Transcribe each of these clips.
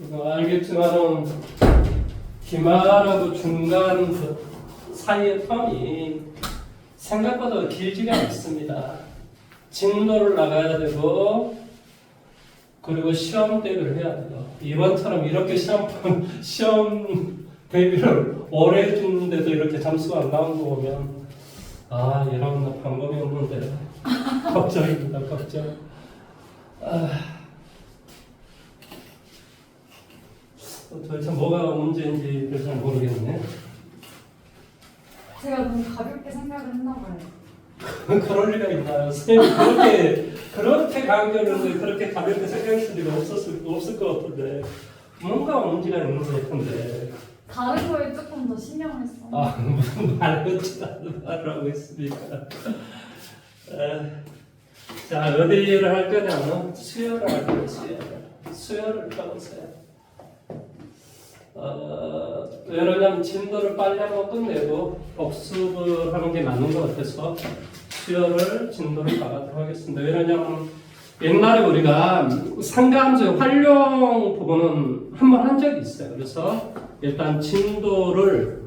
알겠지만은 기말하고 중간 그 사이의 텀이 생각보다 길지가 않습니다. 진도를 나가야 되고 그리고 시험 대비를 해야 돼요. 이번처럼 이렇게 시험 대비를 오래 해주는데도 이렇게 점수가 안 나온 거 보면 얘랑 나 방법이 없는데 걱정입니다. 걱정. 도대체 뭐가 문제인지 잘 모르겠네. 제가 너무 가볍게 생각을 했나 봐요. 그럴 리가 있나요? 선생님 그렇게 강조하는데 그렇게 가볍게 생각했을 리가 없을 것 같은데 뭔가 문제가 있는 것 같은데. 다른 거에 조금 더 신경을 써. 무슨 말같지 않은 말을 하고 있습니까? 자, 어디를 할 거냐면 수열을 할 거예요. 수열을 해보세요. 왜냐면 진도를 빨리 한번 끝내고 복습을 하는 게 맞는 것 같아서 수열을 진도를 나가도록 하겠습니다. 왜냐면 옛날에 우리가 상가함수의 활용 부분은 한번 한 적이 있어요. 그래서 일단 진도를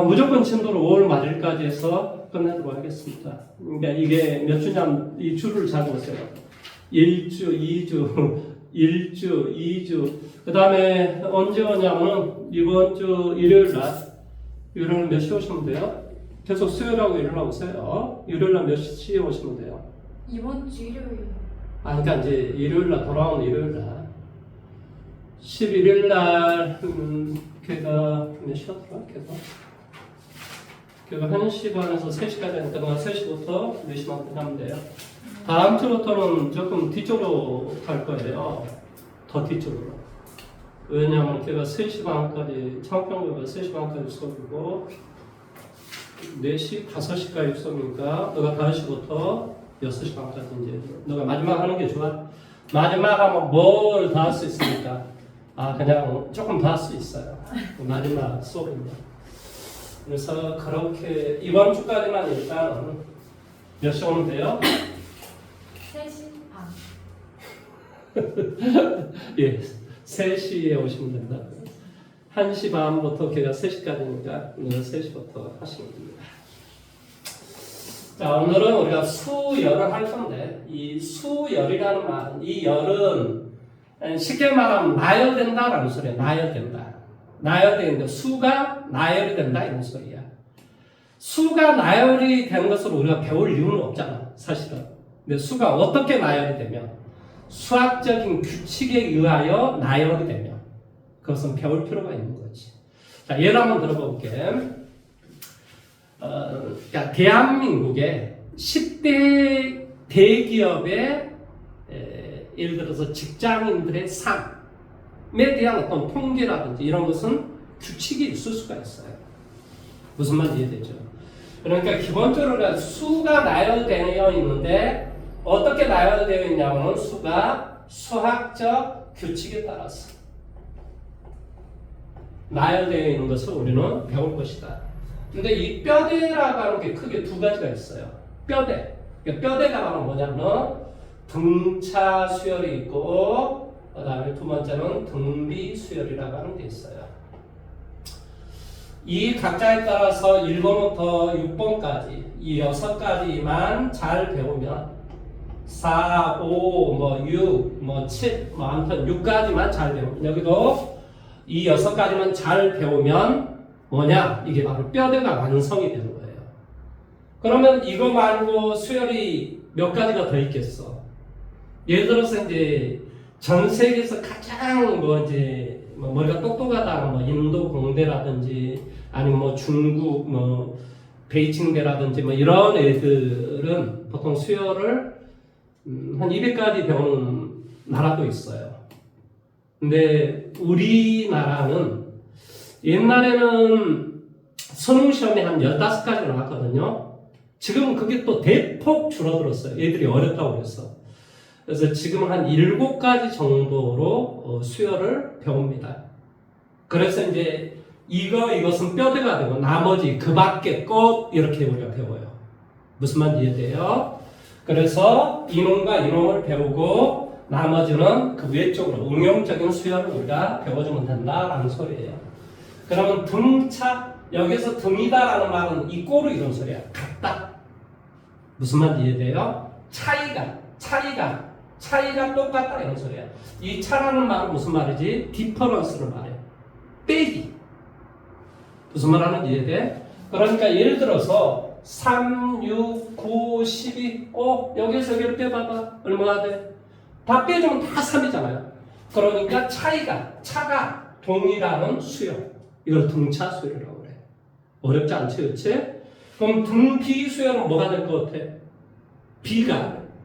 무조건 진도를 5월 말일까지 해서 끝내도록 하겠습니다. 그러니까 이게 몇 주냐면 이 주를 잡으세요. 1주, 2주, 1주, 2주. 그 다음에 언제 오냐면 이번 주 일요일 날 몇 시에 오시면 돼요? 계속 수요일하고 일요일하고 오세요. 일요일 날 몇 시에 오시면 돼요? 이번 주 일요일. 그러니까 이제 일요일 날 돌아오는 일요일 날 11일 날 걔가 몇 시였더라? 걔가 1시 반에서 3시까지 하니까 동안 3시부터 4시만 하면 돼요. 다음 주부터는 조금 뒤쪽으로 갈 거예요. 더 뒤쪽으로. 왜냐하면 걔가 3시 반까지 창평교가 3시 반까지 수업이고 4시, 5시까지 수업이니까 너가 5시부터 6시 반까지 이제 너가 마지막 하는 게 좋아. 마지막 하면 뭘 다 할 수 있으니까 그냥 조금 더 할 수 있어요. 마지막 수업입니다. 그래서 그렇게 이번 주까지만 일단은 몇 시 오면 돼요? 3시 반. 예, 3시에 오시면 된다. 1시 반부터 걔가 3시까지니까 3시부터 하시면 됩니다. 자, 오늘은 우리가 수열을 할 건데 이 수열이라는 말은 이 열은 쉽게 말하면 나열된다라는 소리야. 나열되는데 수가 나열이 된다 이런 소리야. 수가 나열이 되는 것을 우리가 배울 이유는 없잖아, 사실은. 근데 수가 어떻게 나열이 되면 수학적인 규칙에 의하여 나열이 되면 그것은 배울 필요가 있는 거지. 자, 예를 한번 들어볼게. 그러니까 대한민국의 10대 대기업의 예를 들어서 직장인들의 삶에 대한 어떤 통계라든지 이런 것은 규칙이 있을 수가 있어요. 무슨 말인지 이해되죠? 그러니까 기본적으로 수가 나열되어 있는데 어떻게 나열되어 있냐면 수가 수학적 규칙에 따라서 나열되어 있는 것을 우리는 배울 것이다. 근데 이 뼈대라고 하는 게 크게 두 가지가 있어요. 뼈대. 그러니까 뼈대가 바로 뭐냐면 등차 수열이 있고 그 다음에 두 번째는 등비 수열이라고 하는 게 있어요. 이 각자에 따라서 1번부터 6번까지 이 6가지만 잘 배우면 4, 5, 6, 7, 아무튼 6가지만 잘 배우면 여기도 이 6가지만 잘 배우면 뭐냐? 이게 바로 뼈대가 완성이 되는 거예요. 그러면 이거 말고 수열이 몇 가지가 더 있겠어? 예를 들어서 이제 전 세계에서 가장 머리가 똑똑하다, 인도 공대라든지 아니면 중국 베이징대라든지 이런 애들은 보통 수열을 한 200가지 배우는 나라도 있어요. 근데 우리나라는 옛날에는 수능 시험에 한 15가지 나왔거든요. 지금은 그게 또 대폭 줄어들었어요. 애들이 어렵다고 해서. 그래서 지금 한 7가지 정도로 수열을 배웁니다. 그래서 이제 이것은 뼈대가 되고 나머지 그 밖에 것 이렇게 우리가 배워요. 무슨 말인지 이해돼요? 그래서 이놈과 이놈을 배우고 나머지는 그 외쪽으로 응용적인 수열을 우리가 배워주면 된다라는 소리예요. 그러면 등차, 여기서 등이다라는 말은 이 꼴을 이룬 소리야. 같다. 무슨 말인지 이해돼요? 차이가 똑같다 이런 소리야. 이 차라는 말은 무슨 말이지? 디퍼런스를 말해. 빼기. 무슨 말 하는지 이해돼? 그러니까 예를 들어서 3, 6, 9, 12 여기서 여기를 빼봐봐. 얼마나 돼? 다 빼주면 다 3이잖아요. 그러니까 차가 동일하는 수열. 이걸 등차 수열이라고 그래. 어렵지 않지, 그렇지? 그럼 등비 수열은 뭐가 될 것 같아?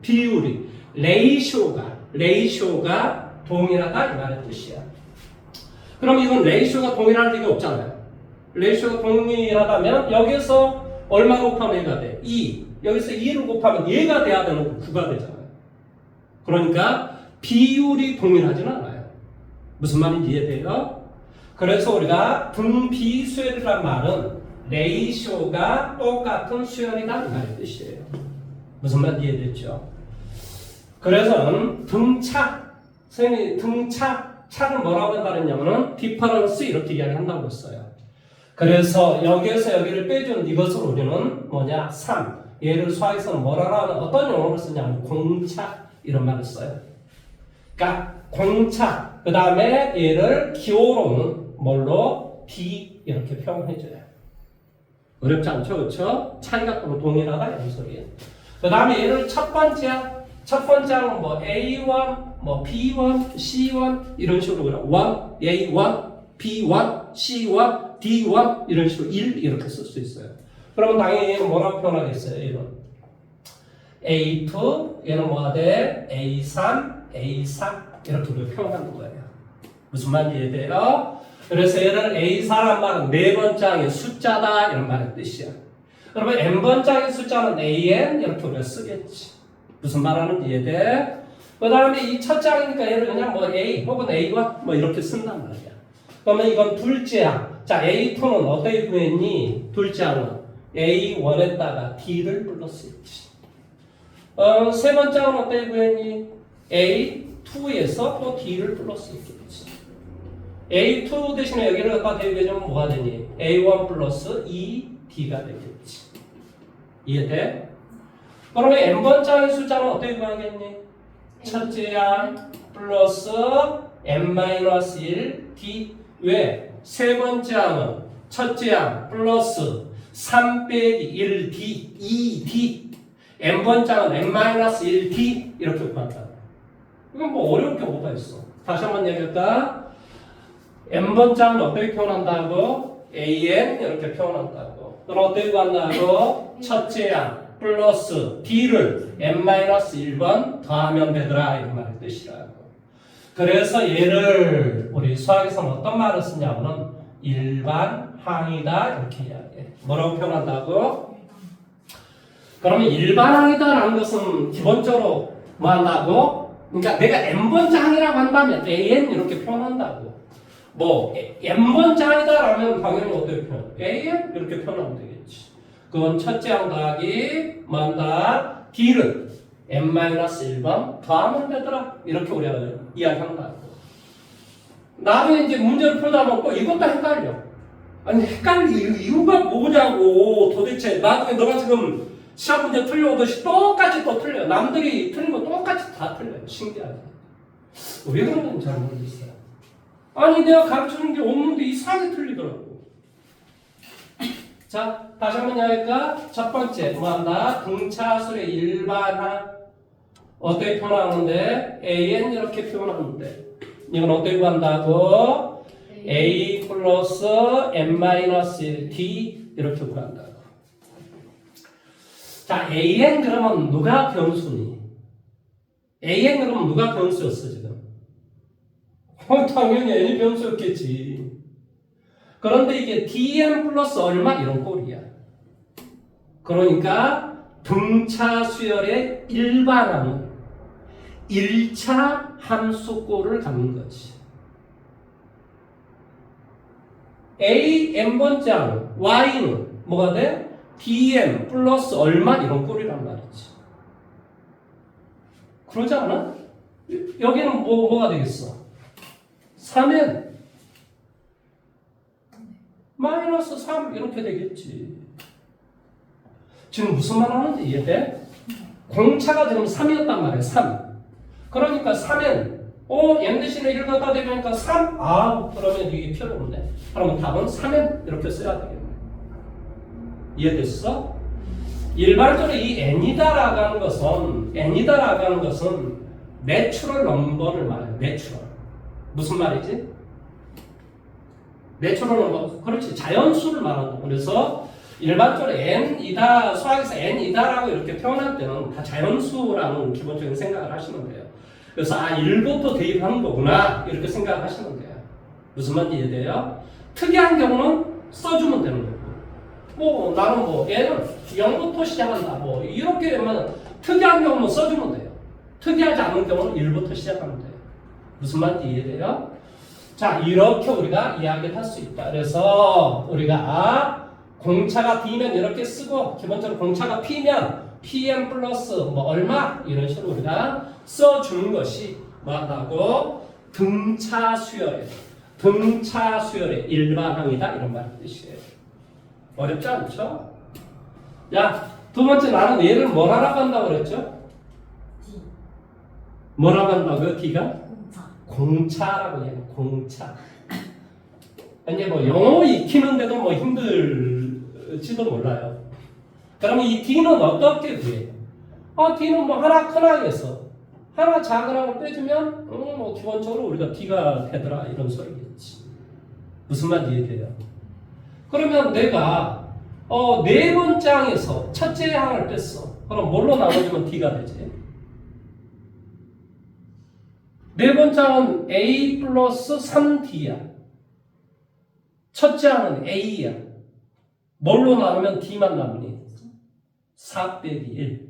비율이, 레이쇼가 동일하다 이 말의 뜻이야. 그럼 이건 레이쇼가 동일할 리가 없잖아요. 레이쇼가 동일하다면 여기서 얼마 곱하면 얘가 돼? 2. 여기서 2를 곱하면 얘가 돼야 되는 9가 되잖아요. 그러니까 비율이 동일하지는 않아요. 무슨 말인지 이해돼요? 그래서 우리가 등비수열이란 말은 레이쇼가 똑같은 수열이다 이 말의 뜻이에요. 무슨 말인지 이해됐죠? 그래서 선생님이 차를 뭐라고 한다느냐면은 디퍼런스 이렇게 이야기한다고 했어요. 그래서 여기에서 여기를 빼준 이것을 우리는 3. 얘를 수학에서는 뭐라고 하는 어떤 용어를 쓰냐면 공차 이런 말을 써요. 그러니까 공차 그 다음에 얘를 기호로는 뭘로? B 이렇게 표현해줘요. 어렵지 않죠? 그렇죠? 차이가 동일하다 이런 소리예요. 그 다음에 얘를 첫 번째는 A1, B1, C1 이런 식으로 1, A1, B1, C1, D1 이런 식으로 1 이렇게 쓸 수 있어요. 그러면 당연히 얘는 뭐라고 표현하겠어요? 얘는 A2, 얘는 뭐가 돼? A3, A4 이렇게 우리가 표현하는 거예요. 무슨 말인지 이해돼요? 그래서 얘를 A4란 말은 네 번장의 숫자다 이런 말의 뜻이야. 그러면 n번장의 숫자는 AN 이렇게 우리가 쓰겠지. 무슨 말 하는지 이해돼? 그 다음에 이 첫 장이니까 얘를 그냥 A 혹은 A1 이렇게 쓴단 말이야. 그러면 이건 둘째 항. 자, A2는 어떻게 구했니? 둘째 항은 A1에다가 D를 불렀었지. 세 번째 항은 어떻게 구했니? A2에서 또 D를 불렀었겠지. A2 대신에 여기를 갖다 대입해주면 뭐가 되니? A1 플러스 2D가 되겠지. 이해돼? 그러면 n번장의 숫자는 어떻게 구하겠니? 첫째 항 플러스 n-1 D. 왜? 세 번째 항은 첫째 항 플러스 3 빼기 1 D 2D. n번장은 n-1 D 이렇게 구한다. 이건 뭐 어려울 게 뭐가 있어. 다시 한번 얘기할까? n번장은 어떻게 표현한다고? an 이렇게 표현한다고. 그럼 어떻게 구한다고? 첫째 항 플러스 D를 n-1번 더하면 되더라 이런 말의 뜻이라고. 그래서 얘를 우리 수학에서는 어떤 말을 쓰냐면은 일반 항이다 이렇게 이야기해. 뭐라고 표현한다고? 그러면 일반 항이다라는 것은 기본적으로 뭐 한다고? 그러니까 내가 n번장이라고 한다면 an 이렇게 표현한다고. n번장이다라면 당연히 어떻게 표현? an 이렇게 표현하면 되겠지. 그건 첫째 항 더하기 뭐한다? D를 n-1번 더하면 되더라. 이렇게 우리가 이야기한다고. 나중에 이제 문제를 풀다 보면 또 이것도 헷갈려. 아니 헷갈릴 이유가 뭐냐고. 도대체 나중에 너가 지금 시험 문제 틀려오듯이 똑같이 또 틀려. 남들이 틀린 거 똑같이 다 틀려요. 신기하게. 왜 그런지 잘 모르겠어요. 아니 내가 가르쳐준 게 없는데 이상하게 틀리더라고. 자, 다시 한번 이야기할까? 첫 번째, 뭐한다? 등차술의 일반항. 어떻게 표현하는데? AN 이렇게 표현하는데. 이건 어떻게 구한다고? A 플러스 n-1 D 이렇게 구한다고. 자, AN 그러면 누가 변수니? AN 그러면 누가 변수였어, 지금? 당연히 N이 변수였겠지. 그런데 이게 dn 플러스 얼마 이런 꼴이야. 그러니까 등차 수열의 일반항은 1차 함수꼴을 갖는 거지. A n번장 y는 뭐가 돼? dn 플러스 얼마 이런 꼴이란 말이지. 그러지 않아? 여기는 뭐가 되겠어? 3n 마이너스 3 이렇게 되겠지. 지금 무슨 말 하는지 이해돼? 공차가 지금 3이었단 말이야. 3. 그러니까 3n n 대신에 1 갖다 대니까 3? 그러면 이게 필요 없네. 그러면 답은 3n 이렇게 써야 되겠네. 이해됐어? 일반적으로 이 n이다라고 하는 것은 내추럴 넘버를 말해요. 내추럴. 무슨 말이지? 내추럴 넘버. 그렇지. 자연수를 말한다. 그래서 일반적으로 n이다, 수학에서 n이다라고 이렇게 표현할 때는 다 자연수라는 기본적인 생각을 하시면 돼요. 그래서 1부터 대입하는 거구나 이렇게 생각을 하시면 돼요. 무슨 말인지 이해돼요? 특이한 경우는 써주면 되는 거고, 뭐 나는 뭐 n은 0부터 시작한다 뭐 이렇게 하면 특이한 경우는 써주면 돼요. 특이하지 않은 경우는 1부터 시작하면 돼요. 무슨 말인지 이해돼요? 자, 이렇게 우리가 이야기를 할 수 있다. 그래서 우리가 공차가 D면 이렇게 쓰고, 기본적으로 공차가 P면 PM 플러스 뭐 얼마 이런 식으로 우리가 써주는 것이 뭐라고? 등차 수열의 일반항이다 이런 말 뜻이에요. 어렵지 않죠? 야, 두 번째 나는 얘를 뭐라고 한다고 그랬죠? D. 뭐라고 한다고요? D가? 공차. 공차라고 해요. 공차. 이제 뭐 영어 익히는데도 뭐 힘들지도 몰라요. 그러면 이 D는 어떻게 구해요? D는 뭐 하나 크나에서 하나 작은하고 빼주면 뭐 기본적으로 우리가 D가 되더라 이런 소리겠지. 무슨 말인지 이해돼요? 그러면 내가 네 번째 항에서 첫째 항을 뺐어. 그럼 뭘로 나눠주면 D가 되지? 네 번째 항은 A 플러스 3D야. 첫째 항은 A야. 뭘로 나누면 D만 남니? 4 빼기 1.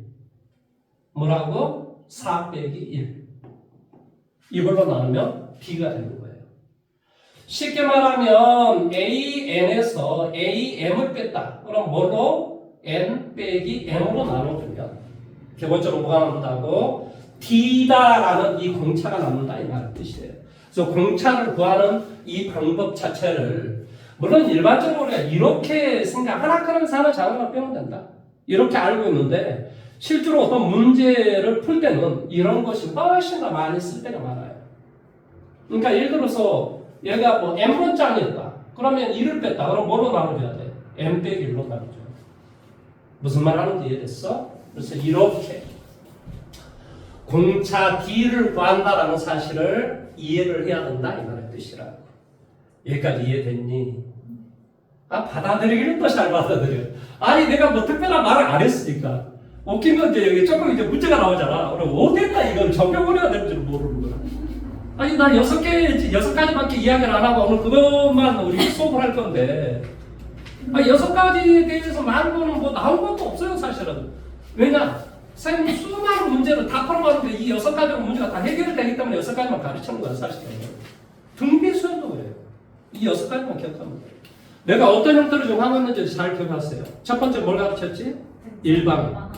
뭐라고? 4 빼기 1. 이걸로 나누면 B가 되는 거예요. 쉽게 말하면 AN에서 AM을 뺐다. 그럼 뭘로? N 빼기 M으로 나눠주면 기본적으로 뭐가 남는다고? D다라는 이 공차가 남는다 이 말의 뜻이에요. 그래서 공차를 구하는 이 방법 자체를 물론 일반적으로 우리가 이렇게 하나 크면서 하나 작은 거 빼면 된다. 이렇게 알고 있는데 실제로 어떤 문제를 풀 때는 이런 것이 훨씬 더 많이 쓸 때가 많아요. 그러니까 예를 들어서 얘가 뭐 M번장이었다. 그러면 1을 뺐다. 그럼 뭐로 나눠줘야 돼? M 빼기 1로 나눠줘야 돼. 무슨 말 하는지 이해됐어? 그래서 이렇게 공차 D를 구한다라는 사실을 이해를 해야 된다 이 말의 뜻이라고. 여기까지 이해됐니? 받아들이기는 또 잘 받아들여. 아니 내가 뭐 특별한 말을 안 했으니까. 웃긴 건 이제 여기 조금 이제 문제가 나오잖아. 그럼 어땠다 이걸 적용을 해야 되는 줄 모르는 거야. 아니 나 6가지밖에 이야기를 안 하고 오늘 그것만 우리 수업을 할 건데 6가지에 대해서 많은 거는 뭐 나온 것도 없어요 사실은. 왜냐? 선생님이 수많은 문제를 다 풀어봤는데 이 6가지 문제가 다 해결되기 때문에 6가지만 가르치는 거야 사실은. 등비수열도 그래요. 이 6가지만 기억하면 돼요. 내가 어떤 형태로 좀 하고 있는지 잘 기억하세요. 첫 번째 뭘 가르쳤지? 일반.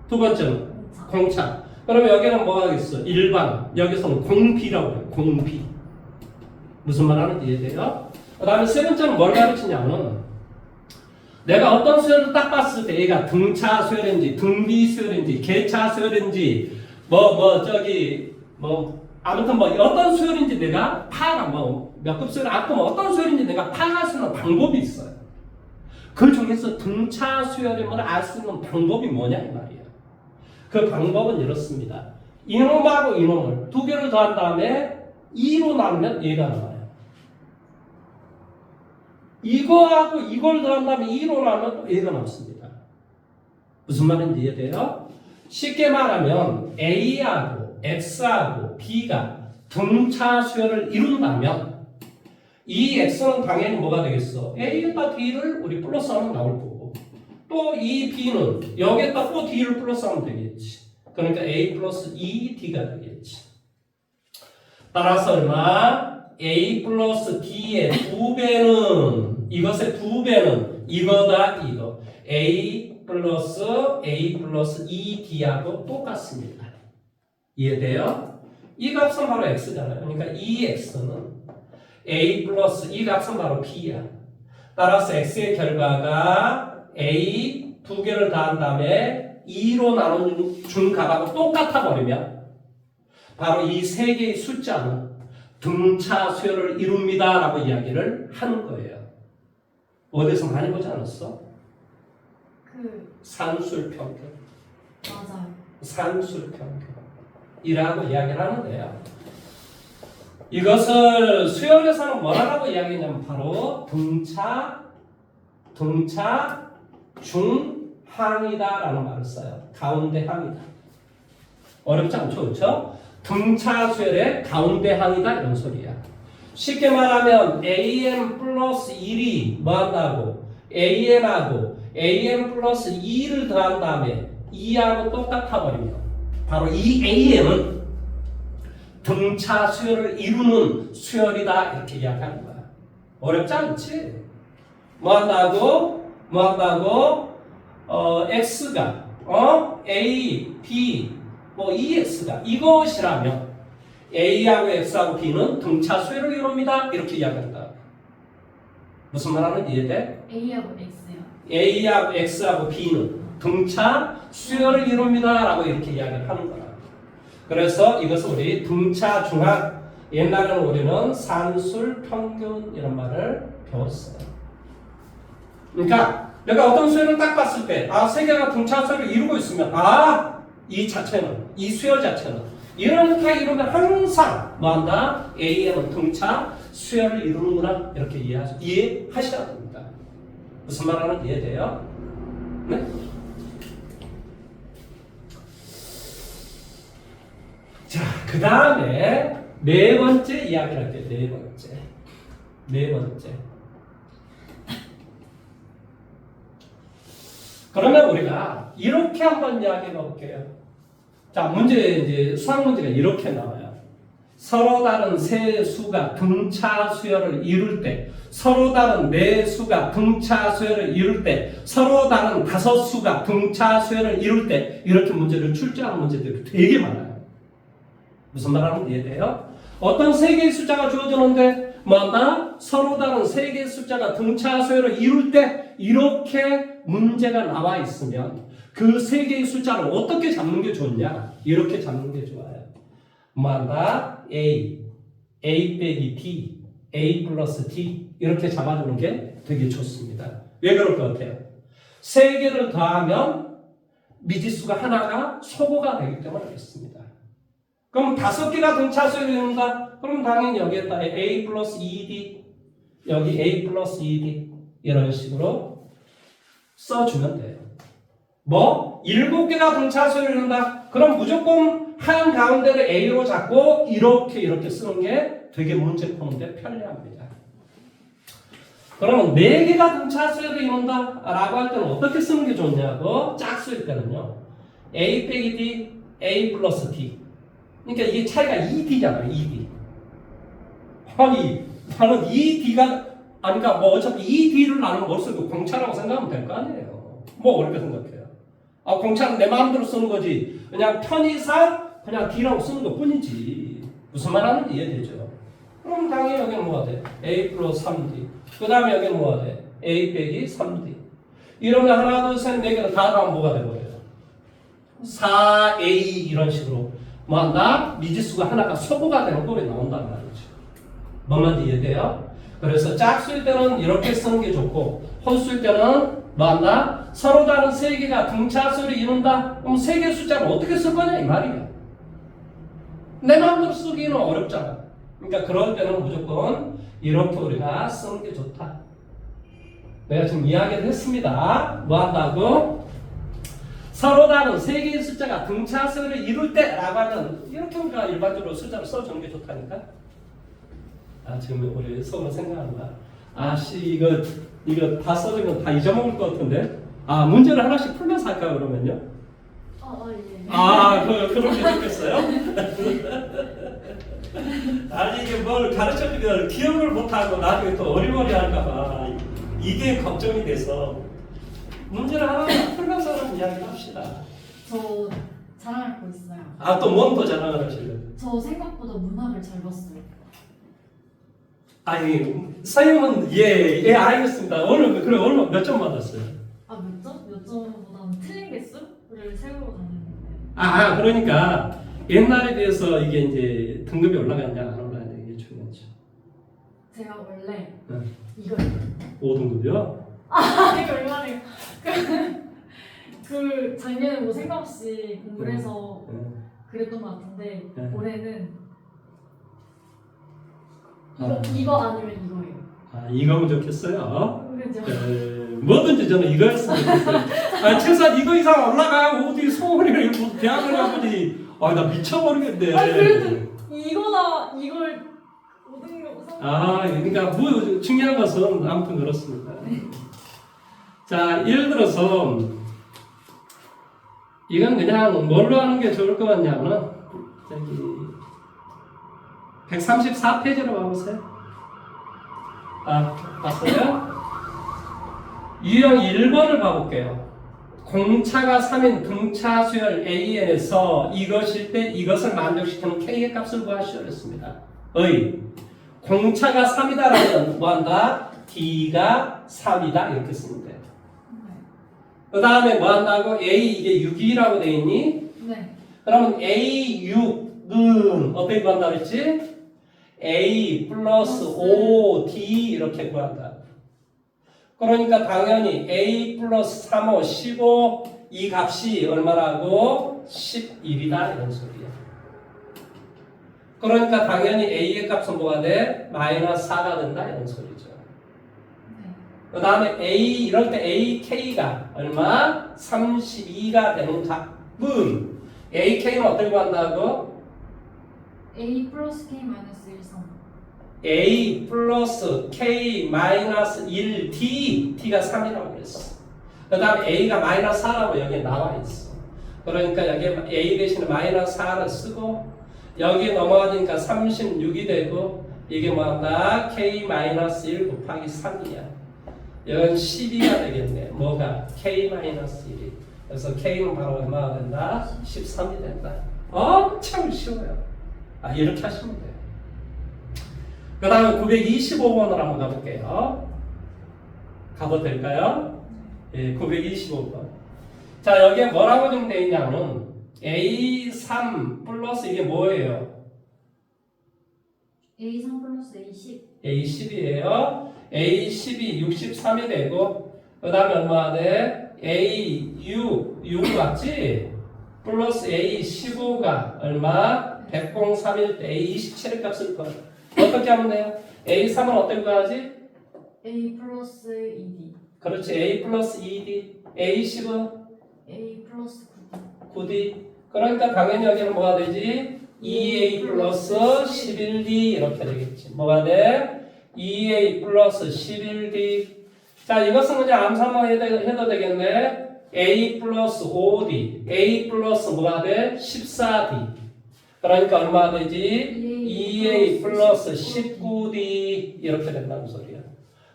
두 번째는 공차. 그러면 여기는 뭐 하겠어? 일반. 여기서는 공비라고 해요. 공비. 무슨 말 하는지 이해돼요? 그 다음에 세 번째는 뭘 가르치냐면 내가 어떤 수열을 딱 봤을 때 얘가 등차 수열인지 등비 수열인지 개차 수열인지 아무튼 뭐 어떤 수열인지 내가 몇 급 수열 아까 어떤 수열인지 내가 파악할 수 있는 방법이 있어요. 그 중에서 등차 수열임을 알 수 있는 방법이 뭐냐 이 말이야. 그 방법은 이렇습니다. 이놈하고 이놈을 두 개를 더한 다음에 2로 나누면 얘가 나와요. 이거하고 이걸 더한 다음에 2로 나누면 또 얘가 남습니다. 무슨 말인지 이해돼요? 쉽게 말하면 A하고 X하고 B가 등차 수열을 이룬다면 이 X는 당연히 뭐가 되겠어? A에다 D를 우리 플러스하면 나올 거고 또 이 B는 여기에다 또 D를 플러스하면 되겠지. 그러니까 A 플러스 2D가 되겠지. 따라서 얼마? A 플러스 D의 2배는 이것의 2배는 이거다 이거 A 플러스 2D하고 똑같습니다. 이해돼요? 이 값은 바로 x잖아요. 그러니까 이 x는 a 플러스 이 값은 바로 b야. 따라서 x의 결과가 a 두 개를 더한 다음에 2로 나눈 값하고 똑같아 버리면 바로 이 세 개의 숫자는 등차 수열을 이룹니다 라고 이야기를 하는 거예요. 어디서 많이 보지 않았어? 산술평균. 맞아요. 산술평균이라고 이야기를 하는데요. 이것을 수열에서는 뭐라고 이야기하냐면 바로 등차 중항이다라는 말을 써요. 가운데 항이다. 어렵지 않죠, 그렇죠? 등차 수열의 가운데 항이다 이런 소리야. 쉽게 말하면 am 플러스 1이 뭐 한다고? am하고 am 플러스 2를 더한 다음에 2하고 똑같아 버리면 바로 이 am은 등차 수열을 이루는 수열이다 이렇게 이야기하는 거야. 어렵지 않지? 뭐 한다고? x가 a, b, 뭐 ex가 이것이라면 a하고 x하고 b는 등차 수열을 이룹니다 이렇게 이야기한다. 무슨 말하는지 이해돼? A하고 X요. a하고 x하고 b는 등차 수열을 이룹니다 라고 이렇게 이야기를 하는 거야. 그래서 이것을 우리 등차 중항, 옛날에는 우리는 산술 평균 이런 말을 배웠어요. 그러니까 내가 어떤 수열을 딱 봤을 때 세 개가 등차 수열을 이루고 있으면 이 자체는, 이 수열 자체는 이렇게 이루면 항상 뭐한다? A는 등차 수열을 이루는구나 이렇게 이해하셔야 됩니다. 무슨 말하는지 이해돼요? 네? 자, 그 다음에 네 번째 이야기를 할게요. 네 번째. 그러면 우리가 이렇게 한번 이야기해 볼게요. 자, 이제 수학 문제가 이렇게 나와요. 서로 다른 세 수가 등차 수열을 이룰 때, 서로 다른 네 수가 등차 수열을 이룰 때, 서로 다른 다섯 수가 등차 수열을 이룰 때, 이렇게 문제를 출제하는 문제들이 되게 많아요. 무슨 말하는지 이해돼요? 어떤 세 개의 숫자가 주어지는데 서로 다른 세 개의 숫자가 등차 수열을 이룰 때 이렇게 문제가 나와 있으면 그 세 개의 숫자를 어떻게 잡는 게 좋냐? 이렇게 잡는 게 좋아요. A 빼기 D, A 플러스 D 이렇게 잡아주는 게 되게 좋습니다. 왜 그럴 것 같아요? 세 개를 더하면 미지수가 하나가 소거가 되기 때문에 그렇습니다. 그럼 다섯 개가 등차 수열을 이룬다? 그럼 당연히 여기에다 A 플러스 2D, 여기 A 플러스 2D 이런 식으로 써주면 돼요. 일곱 개가 등차 수열을 이룬다? 그럼 무조건 한 가운데를 A로 잡고 이렇게 쓰는 게 되게 문제 푸는데 편리합니다. 그러면 네 개가 등차 수열을 이룬다? 라고 할 때는 어떻게 쓰는 게 좋냐고? 짝수일 때는요. A 빼기 D, A 플러스 D. 그러니까 이게 차이가 2D잖아요. 2D. 나는 2D가 그러니까 어차피 2D를 나는 뭘 쓰고 공차라고 생각하면 될 거 아니에요. 어렵게 생각해요. 공차는 내 마음대로 쓰는 거지. 그냥 편의상 그냥 D라고 쓰는 것 뿐이지. 무슨 말 하는지 이해되죠? 그럼 당연히 여기는 뭐가 돼? A 플러스 3D. 그 다음에 여기는 뭐가 돼? A 빼기 3D. 이러면 하나, 둘, 셋, 네 개를 다 더하면 뭐가 돼버려요? 4A 이런 식으로 미지수가 하나가 소거가 되는 꼴이 나온단 말이죠. 뭔 말인지 이해돼요? 그래서 짝수일 때는 이렇게 쓰는 게 좋고 홀수일 때는 서로 다른 세 개가 등차 수열을 이룬다? 그럼 세 개의 숫자를 어떻게 쓸 거냐 이 말이에요. 내 마음대로 쓰기는 어렵잖아. 그러니까 그럴 때는 무조건 이렇게 우리가 쓰는 게 좋다. 내가 지금 이야기를 했습니다. 한다고? 서로 다른 세 개의 숫자가 등차 수열을 이룰 때라고 하면 이렇게 우리가 일반적으로 숫자를 써주는 게 좋다니까. 지금 우리 속으로 생각하는 거야. 이거 다 써주면 다 잊어먹을 것 같은데. 문제를 하나씩 풀면서 할까 그러면요? 예. 그런 게 좋겠어요? 이게 뭘 가르쳐주면 기억을 못하고 나중에 또 어리버리할까봐 이게 걱정이 돼서 문제를 하나 풀면서 하는 이야기를 합시다. 저 자랑할 거 있어요. 아, 또 뭔 또 자랑을 하시려고? 저 생각보다 문학을 잘 봤어요. 아니, 사용은 예, 알겠습니다. 오늘 그래 오늘 몇 점 받았어요? 아, 몇 점? 몇 점보다는 틀린 개수를 세우고 다녔는데. 그러니까 옛날에 비해서 이게 이제 등급이 올라갔냐 안 올라갔냐 이게 중요하죠. 제가 원래 네. 이걸 5등급이요? 이거 얼마나 그 작년에 뭐 생각 없이 공부를 해서 그랬던 것 같은데 네. 올해는 아. 이거 아니면 이거예요. 이거면 좋겠어요. 그죠? 뭐든지 저는 이거였으면 좋겠어요. 최소한 이거 이상 올라가고 어디 소원이를 뭐 대학을 가보지. 나 미쳐버리겠네. 그래도 이거나 이걸 5등급 그러니까 뭐 중요한 것은 아무튼 그렇습니다. 자, 예를 들어서 이건 그냥 뭘로 하는 게 좋을 것 같냐면 저기 134페이지로 가보세요. 봤어요? 유형 1번을 봐볼게요. 공차가 3인 등차 수열 AN에서 이것일 때 이것을 만족시키는 K의 값을 구하시오 했습니다. 공차가 3이다라면 뭐한다? D가 3이다 이렇게 쓰면 돼요. 그 다음에 뭐한다고? A 이게 6이라고 되어 있니? 네. 그러면 A6은 어떻게 구한다 그랬지? A 플러스 5D 이렇게 구한다. 그러니까 당연히 A 플러스 3, 5, 15 이 값이 얼마라고? 11이다 이런 소리야. 그러니까 당연히 A의 값은 뭐가 돼? 마이너스 4가 된다 이런 소리죠. 그 다음에 A 이럴 때 AK가 얼마? 32가 되는 값은 AK는 어떻게 구한다고? A 플러스 K 마이너스 1, 3. A 플러스 K 마이너스 1D T가 3이라고 그랬어. 그 다음에 A가 마이너스 4라고 여기에 나와 있어. 그러니까 여기에 A 대신에 마이너스 4를 쓰고 여기 넘어가니까 36이 되고 이게 뭐한다? K 마이너스 1 곱하기 3이야. 이건 12가 되겠네. 뭐가? K 마이너스 1이. 그래서 K는 바로 얼마가 된다? 13이 된다. 참 쉬워요. 이렇게 하시면 돼요. 그 다음에 925번을 한번 가볼게요. 가도 될까요? 예, 925번. 자, 여기에 뭐라고 좀 되어 있냐면 A3 플러스 이게 뭐예요? A3 플러스 A10. A10이에요. A10이 63이 되고 그 다음에 얼마가 돼? A6 맞지? 플러스 A15가 얼마? 103일 때 A27의 값을 구하라. 어떻게 하면 돼요? A3은 어떻게 구하지? A 플러스 2D. 그렇지. A 플러스 2D. A10은 A 플러스 9D. 9D. 그러니까 당연히 여기는 뭐가 되지? 2A 플러스 11D 이렇게 되겠지. 뭐가 돼? 2A 플러스 11D. 자, 이것은 그냥 암산만 해도 되겠네. A 플러스 5D. A 플러스 뭐가 돼? 14D. 그러니까 얼마가 되지? 2A 플러스 19D 이렇게 된다는 소리야.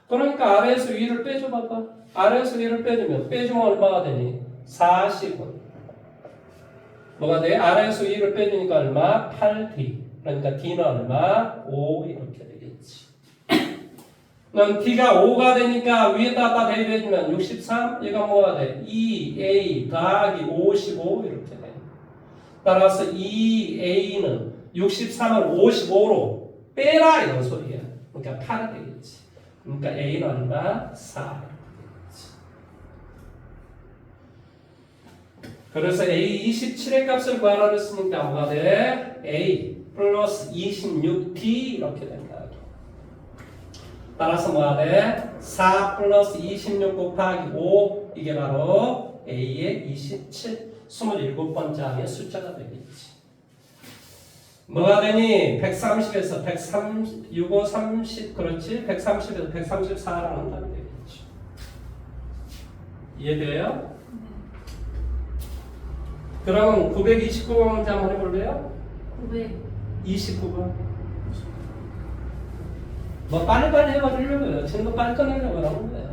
그러니까 아래에서 위를 빼줘 봐봐. 아래에서 위를 빼주면 얼마가 되니? 40은. 뭐가 돼? 아래에서 위를 빼주니까 얼마? 8D. 그러니까 D는 얼마? 5 이렇게 되겠지. 그럼 D가 5가 되니까 위에다가 대입해주면 63? 얘가 뭐가 돼? 2A 더하기 55 이렇게 돼. 따라서 2A는 63을 55로 빼라 이런 소리야. 그러니까 8이 되겠지. 그러니까 A는 얼마? 4. 그래서 A 27의 값을 구하라 그랬으니까 뭐가 돼? A 플러스 26D 이렇게 된다. 따라서 뭐가 돼? 4 플러스 26 곱하기 5 이게 바로 A의 27 27번째 항의 숫자가 되겠지. 뭐가 되니? 130에서 130, 65, 30 그렇지? 130에서 134라는 답이 되겠지. 이해돼요? 그럼 929번 한번 해볼래요? 929번. 뭐 빨리빨리 해버리려고요. 지금도 빨리 끝내려고 하는 거예요.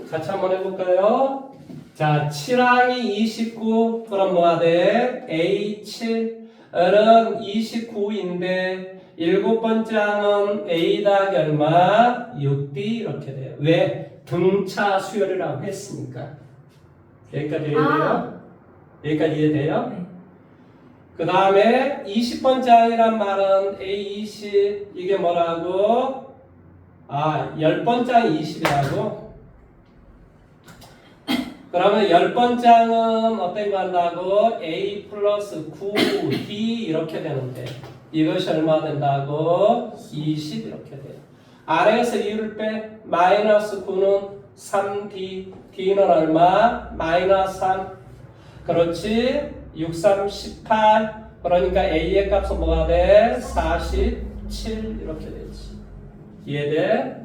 같이 한번 해볼까요? 자, 7항이 29, 그럼 뭐가 돼? A7은 29인데 일곱 번째 항은 A 더하기 얼마? 6D 이렇게 돼요. 왜? 등차 수열이라고 했으니까. 여기까지 이해돼요? 여기까지 이해돼요? 네. 그 다음에 20번째 항이란 말은 A20 이게 뭐라고? 10번째 항이 20이라고? 그러면 10번째 항은 어떤 거 한다고? A 플러스 9D 이렇게 되는데 이것이 얼마 된다고? 20 이렇게 돼요. 아래에서 2를 빼 마이너스 9는 3D D는 얼마? 마이너스 3 그렇지? 6, 3, 18 그러니까 A의 값은 뭐가 돼? 47 이렇게 되지. 이해돼?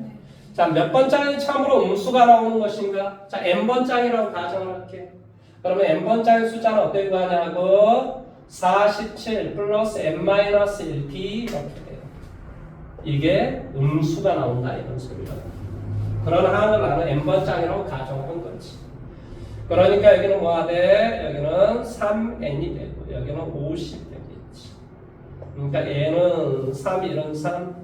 자, 몇 번장이 참으로 음수가 나오는 것인가? 자, n번장이라고 가정을 할게. 그러면 n번장의 숫자는 어떻게 구하냐고? 47 플러스 n-1d 이렇게 돼요. 이게 음수가 나온다 이런 소리라. 그런 항을 나는 n번장이라고 가정한 거지. 그러니까 여기는 뭐가 돼? 여기는 3n이 되고 여기는 50 되겠지. 그러니까 n은 3, 1은 3.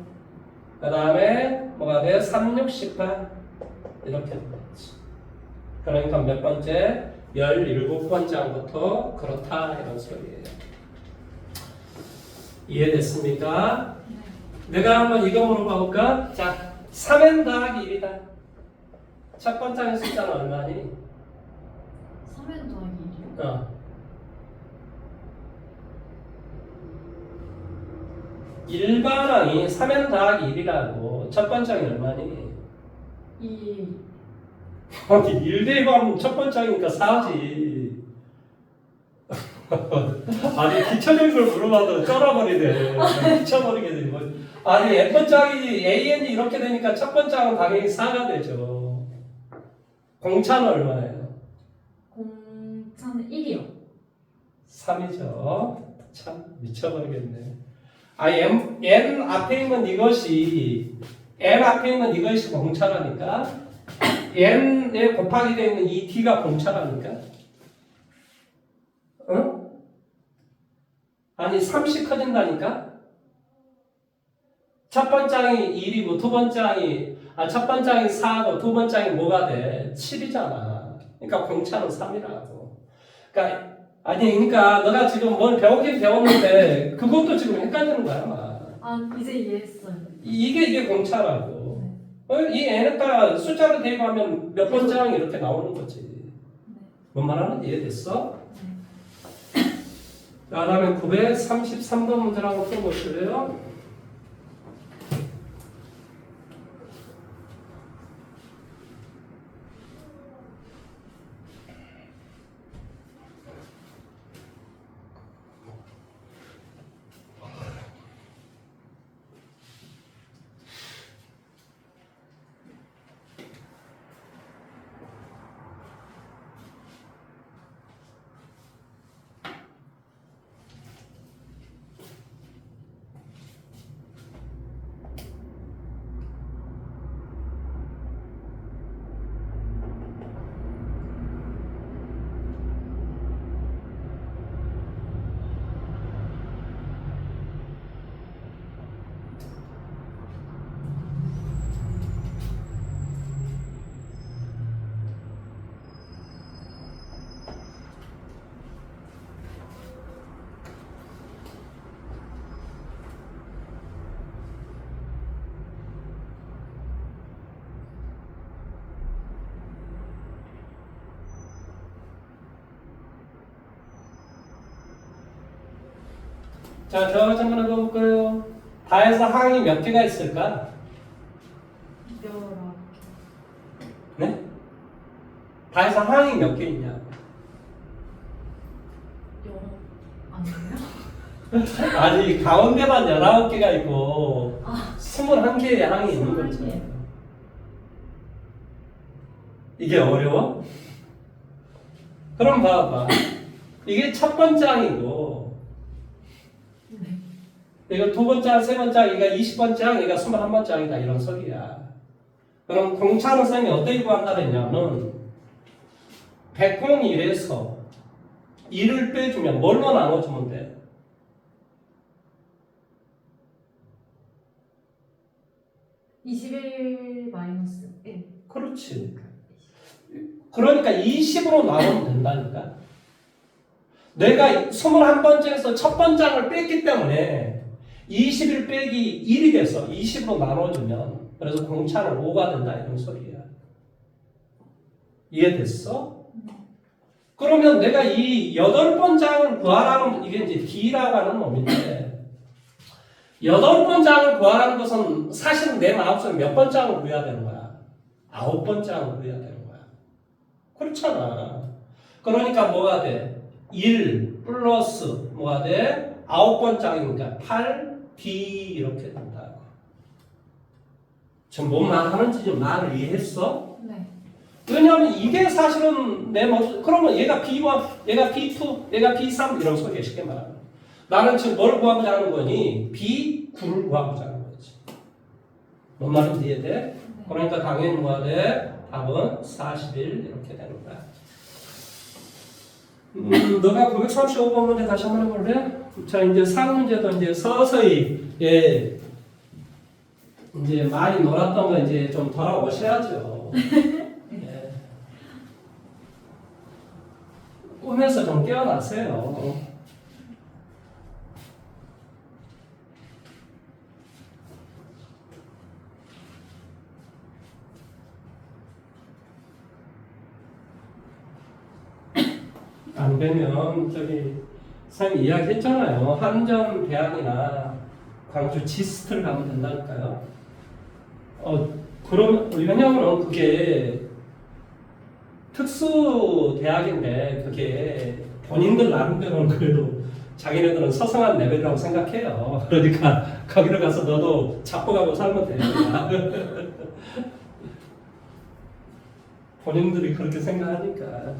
그 다음에 뭐가 돼? 3, 6, 18 이렇게 되겠지. 그러니까 몇 번째? 17번째 항부터 그렇다 이런 소리예요. 이해됐습니까? 내가 한번 이거 물어봐 볼까? 자, 3n 더하기 1이다. 첫 번째 항의 숫자는 얼마니? 3n 더하기 1이요? 일반항이 3n 더하기 1이라고 첫 번째 항이 얼마니? 2. 아니 1대 2하면 첫 번째 항이니까 4지. 아니 기초적인 걸 물어봐도 쩔어버리네. 미쳐버리게 되는 거. 아니 n번째 항이 an이 이렇게 되니까 첫 번째 항은 당연히 4가 되죠. 공차는 얼마예요? 공차는 1이요. 3이죠. 참 미쳐버리겠네. n 앞에 있는 이것이 n 앞에 있는 이것이 공차라니까 n에 곱하기 되어 있는 이 d가 공차라니까. 응? 아니 3씩 커진다니까. 첫 번째 항이 1이고 두 번째 항이 첫 번째 항이 4고 두 번째 항이 뭐가 돼? 7이잖아. 그러니까 공차는 3이라고. 그러니까 너가 지금 뭘 배우긴 배웠는데 그것도 지금 헷갈리는 거야. 이제 이해했어요. 이게 공차라고. 이 n에다가 숫자를 대입하면 몇 번째 항이 이렇게 나오는 거지. 뭔 말하는지 이해됐어? 자, 그다음에 933번 문제를 한번 풀어보실래요? 자, 저 한번 해볼까요? 다해서 항이 몇 개가 있을까? 여러. 네? 다해서 항이 몇 개 있냐? 아니에요? 아니, 가운데만 19개가 있고 21개의 항이 있는 거죠. 이게 어려워? 그럼 봐봐. 이게 첫 번째 항이고 이거 두 번째 항, 세 번째 항, 이거 20번째 항, 이거 21번째 항이다 이런 소리야. 그럼 공차는 쌤이 어떻게 구한다 그랬냐면 101에서 1을 빼주면 뭘로 나눠주면 돼? 21 마이너스 1. 그렇지. 그러니까 20으로 나누면 된다니까. 내가 21번째에서 첫 번장을 뺐기 때문에 21 빼기 1이 돼서 20으로 나눠주면 그래서 공차는 5가 된다 이런 소리야. 이해됐어? 그러면 내가 이 8번장을 구하라는 이게 이제 D라고 하는 놈인데 8번장을 구하라는 것은 사실은 내 마음속에 몇 번장을 구해야 되는 거야? 9번장을 구해야 되는 거야. 그렇잖아. 그러니까 뭐가 돼? 1 플러스 뭐가 돼? 9번장이니까 8, D 이렇게 된다고. 지금 뭔 말 하는지 좀 말을 이해했어? 네. 왜냐하면 이게 사실은 내 모습, 그러면 얘가 B1, 얘가 B2, 얘가 B3 이런 소리야 쉽게 말하면. 나는 지금 뭘 구하고자 하는 거니? B9를 구하고자 하는 거지. 뭔 말인지 이해돼? 그러니까 당연히 뭐가 돼? 답은 41 이렇게 되는 거야. 너가 935번 문제 다시 한번 해볼래? 자, 이제 4문제도 이제 서서히, 예, 이제 많이 놀았던 거 이제 좀 돌아오셔야죠. 예. 꿈에서 좀 깨어나세요. 안 되면 저기 선생님 이야기 했잖아요. 한전대학이나 광주 지스트를 가면 된다니까요. 그럼 왜냐면 그게 특수 대학인데 그게 본인들 나름대로는 그래도 자기네들은 서성한 레벨이라고 생각해요. 그러니까 거기를 가서 너도 잡고 가고 살면 되니까. 본인들이 그렇게 생각하니까.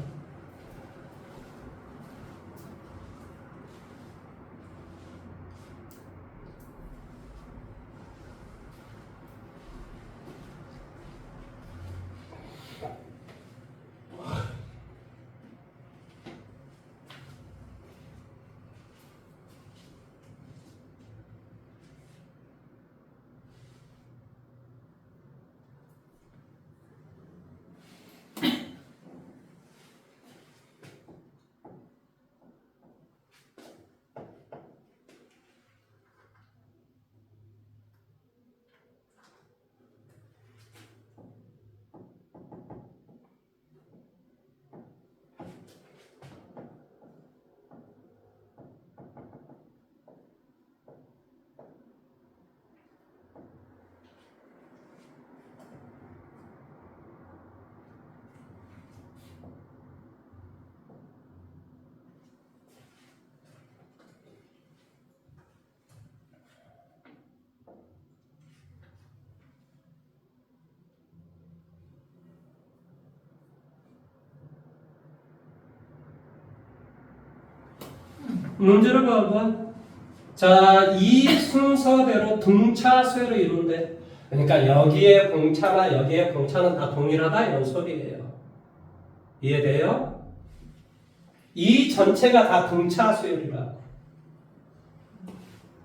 문제를 봐봐. 자, 이 순서대로 등차수열을 이룬대. 그러니까 여기에 공차나 여기에 공차는 다 동일하다 이런 소리예요. 이해돼요? 이 전체가 다 등차수열이라고.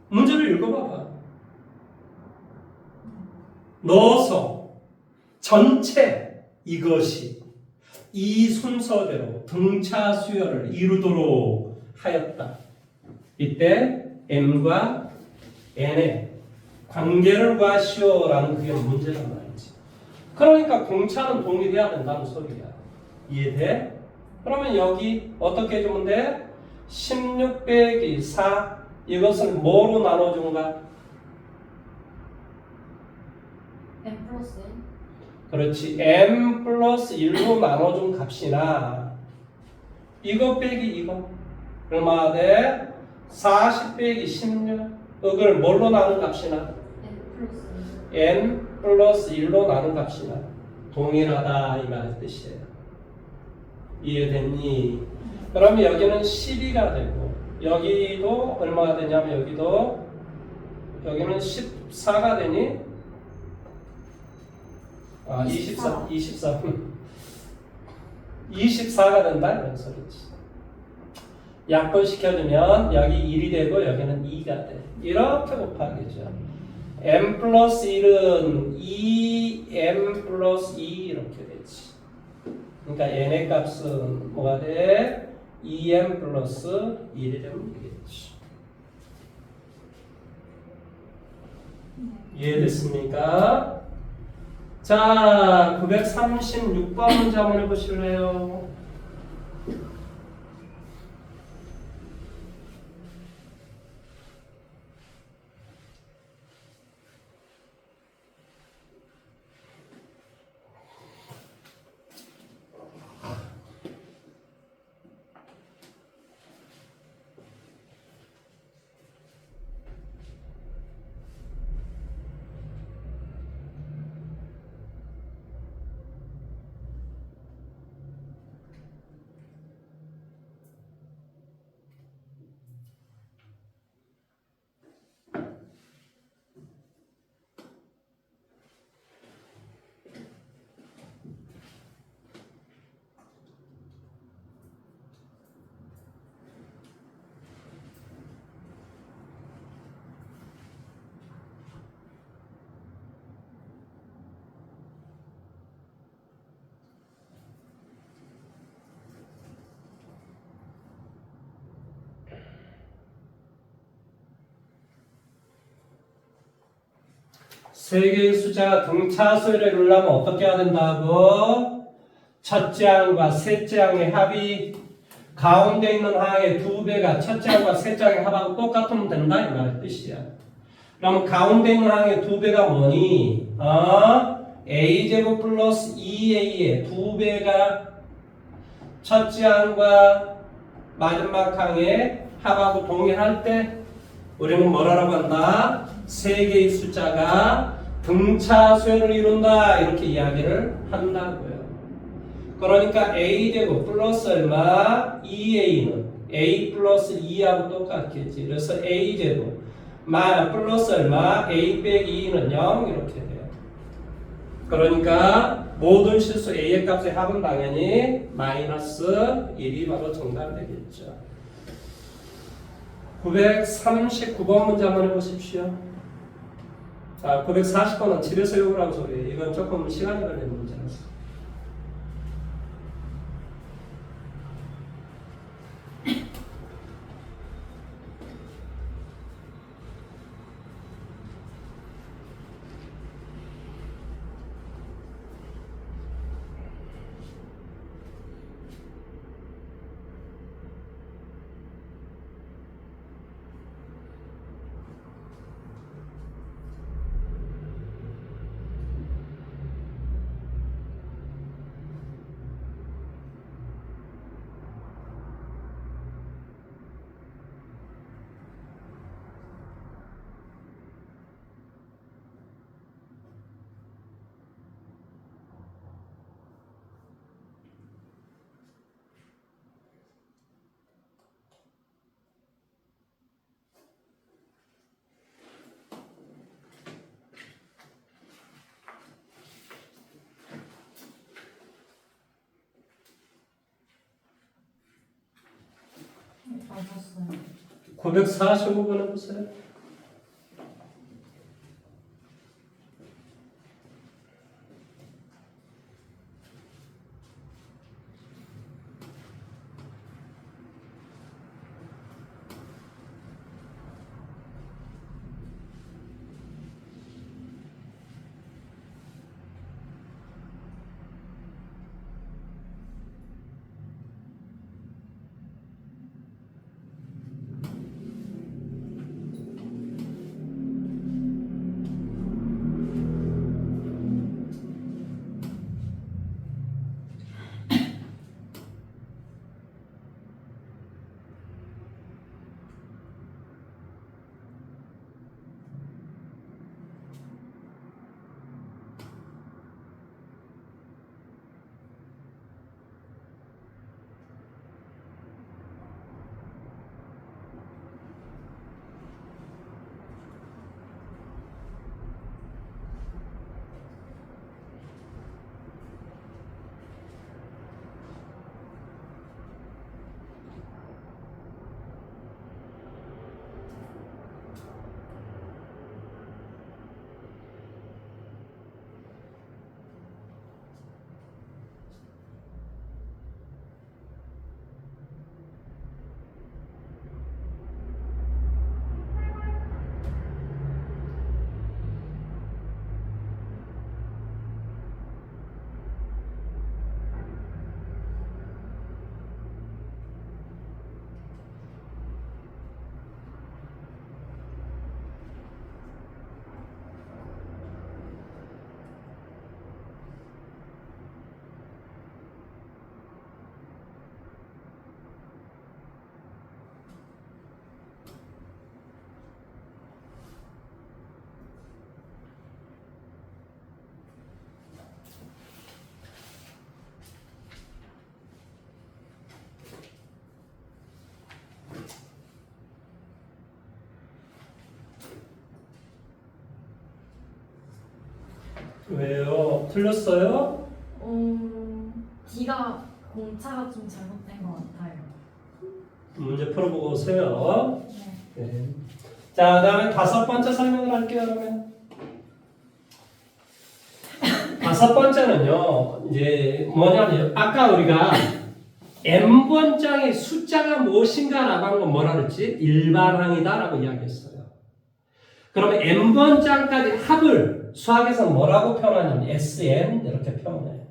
문제를 읽어봐봐. 넣어서 전체 이것이 이 순서대로 등차수열을 이루도록 하였다. 이때 m과 n의 관계를 구하시오라는 그게 문제란 말이지. 그러니까 공차는 동일해야 된다는 소리야. 이해돼? 그러면 여기 어떻게 해주면 돼? 16 빼기 4 이것을 뭐로 나눠준가? M 플러스 1. 그렇지. m 플러스 1로 나눠준 값이나 이거 빼기 이거 얼마나 돼? 40 빼기 16 이걸 뭘로 나눈 값이나? n 플러스 1로 나눈 값이나 동일하다 이 말 뜻이에요. 이해됐니? 그러면 여기는 12가 되고 여기도 얼마가 되냐면 여기는 14가 되니 아, 24가 된다 이런 소리지. 약분시켜주면 여기 1이 되고 여기는 2가 돼. 이렇게 곱하기죠. m 플러스 1은 2m 플러스 2 이렇게 되지. 그러니까 n의 값은 뭐가 돼? 2m 플러스 1이 되면 되겠지. 이해됐습니까? 자, 936번 문제 한번 해보실래요? 세 개의 숫자가 등차수열을 이루려면 어떻게 해야 된다고? 첫째 항과 셋째 항의 합이 가운데 있는 항의 2배가 첫째 항과 셋째 항의 합하고 똑같으면 된다 이 말의 뜻이야. 그럼 가운데 있는 항의 2배가 뭐니? a제곱 플러스 2a의 2배가 첫째 항과 마지막 항의 합하고 동일할 때 우리는 뭐라고 한다? 세 개의 숫자가 등차수열을 이룬다 이렇게 이야기를 한다고요. 그러니까 a제곱 플러스 얼마? 2a는 a 플러스 2하고 똑같겠지. 그래서 a제곱 플러스 얼마? a 빼기 2는 0 이렇게 돼요. 그러니까 모든 실수 a의 값의 합은 당연히 마이너스 1이 바로 정답이 되겠죠. 939번 문제 한번 해보십시오. 940번은 집에서 외우라고 소리예요. 이건 조금 시간이 걸리는 문제라서. 맞았어요. 945번 해보세요. 왜요? 틀렸어요? D가 공차가 좀 잘못된 것 같아요. 문제 풀어보고 오세요. 네. 네. 자, 그다음에 다섯 번째 설명을 할게요. 그러면 다섯 번째는요. 이제 뭐냐면 아까 우리가 n번장의 숫자가 무엇인가라고 한 건 뭐라 그랬지? 일반항이다라고 이야기했어요. 그러면 n번장까지 합을 수학에서 뭐라고 표현하냐면 SN 이렇게 표현해요.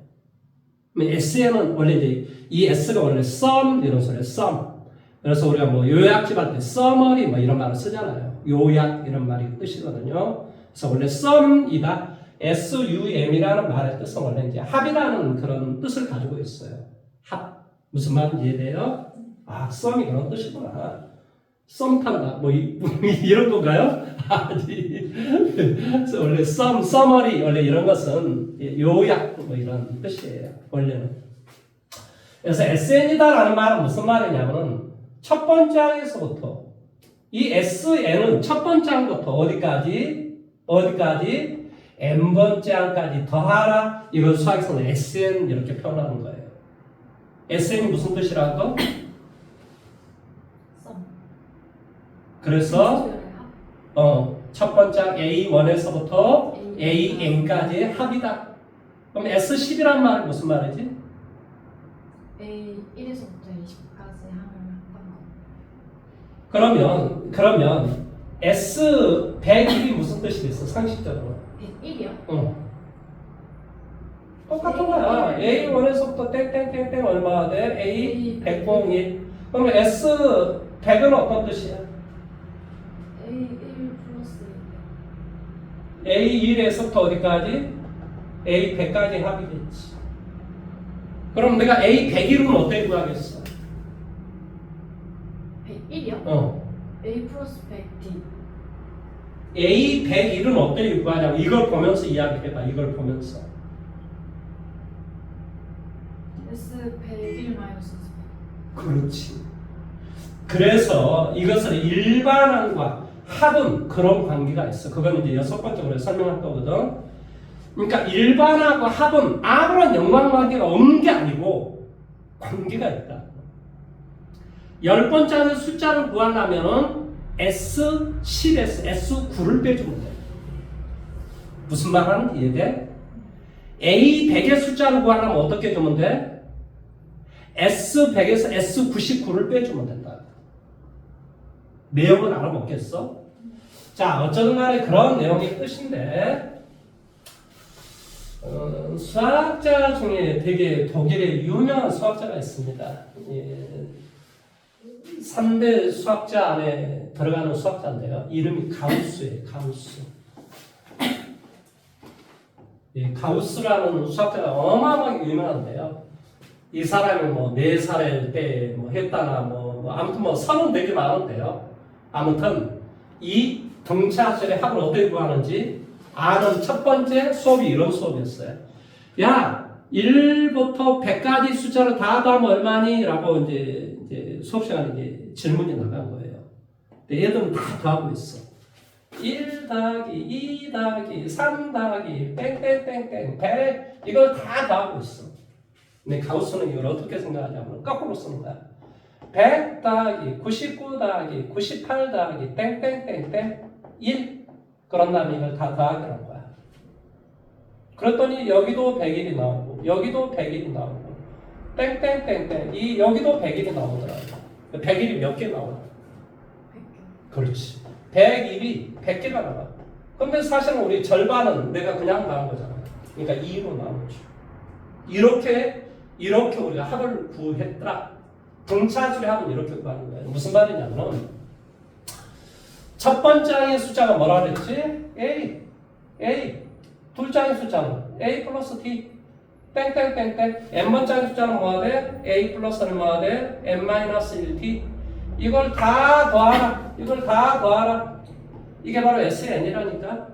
SN은 원래 이제 이 S가 원래 sum 이런 소리예요. sum. 그래서 우리가 뭐 요약집 할 때 summary 뭐 이런 말을 쓰잖아요. 요약 이런 말이 뜻이거든요. 그래서 원래 sum이다. SUM이라는 말의 뜻은 원래 이제 합이라는 그런 뜻을 가지고 있어요. 합. 무슨 말인지 이해돼요? 아, sum이 그런 뜻이구나. 썸 탄다. 뭐 이런 건가요? 그래서 원래 summary 원래 이런 것은 요약 뭐 이런 뜻이에요. 원래는. 그래서 SN이다라는 말은 무슨 말이냐면은 첫 번째 항에서부터 이 SN은 첫 번째 항부터 어디까지 n번째 항까지 더하라. 이걸 수학에서는 SN 이렇게 표현하는 거예요. SN이 무슨 뜻이라고? 그래서 첫 번째 A1에서부터 AN까지의 합이다. 그럼 S10이란 말은 무슨 말이지? A1에서부터 A10까지 항을 합한 거. 그러면 S101이 무슨 뜻이 있어? 상식적으로. 101이요? 똑같은 거야. A1에서부터 땡땡땡땡 얼마가 돼? A101. 그러면 S100은 어떤 뜻이야? A1 플러스 A1에서부터 어디까지? A100까지 합이겠지. 그럼 내가 A101은 어떻게 구하겠어? 101이요? A 플러스 100D. A101은 어떻게 구하냐고. 이걸 보면서 이야기해봐. 이걸 보면서. S101 마이너스 그렇지. 그래서 이것을 일반항과 합은 그런 관계가 있어. 그건 이제 여섯 번째로 설명할 거거든. 그러니까 일반항과 합은 아무런 연관관계가 없는 게 아니고 관계가 있다. 10번째 숫자를 구하려면 S10에서 S9를 빼주면 돼. 무슨 말 하는지 이해돼? A100의 숫자를 구하려면 어떻게 해주면 돼? S100에서 S99를 빼주면 된다. 내용을 알아먹겠어? 자, 어쩌든 간에 그런 내용의 뜻인데 수학자 중에 되게 독일에 유명한 수학자가 있습니다. 3대 수학자 안에 들어가는 수학자인데요. 이름이 가우스예요. 가우스. 가우스라는 수학자가 어마어마하게 유명한데요. 이 사람이 뭐 4살일 때 뭐 했다나 뭐 아무튼 뭐 34개 많은데요. 아무튼 이 등차절의 합을 어떻게 구하는지 아는 첫 번째 수업이 이런 수업이었어요. 야, 1부터 100까지 숫자를 다 더하면 얼마니? 라고 이제 수업 시간에 이제 질문이 나간 거예요. 근데 얘들은 다 더하고 있어. 1 더하기 2 더하기 3 더하기 땡땡땡땡 100 이걸 다 더하고 있어. 근데 가우스는 이걸 어떻게 생각하냐면 거꾸로 쓰는 거야. 100 더하기 99 더하기 98 더하기 땡땡땡땡 1 그런 다음에 이걸 다 더하기라는 거야. 그랬더니 여기도 100일이 나오고 여기도 100일이 나오고 땡땡땡땡 여기도 100일이 나오더라고. 100일이 몇 개 나와? 100개. 그렇지. 100일이 100개가 나와. 근데 사실은 우리 절반은 내가 그냥 나온 거잖아. 그러니까 2로 나오죠. 이렇게 우리가 합을 구했더라. 등차수의 합은 이렇게 구하는 거예요. 무슨 말이냐면 첫 번째 항의 숫자가 뭐라 그랬지? A. 둘째 항의 숫자는 A 플러스 D. 땡땡땡땡. n번째 항의 숫자는 뭐가 돼? A 플러스는 뭐가 돼? n 마이너스 1D. 이걸 다 더하라. 이게 바로 SN이라니까.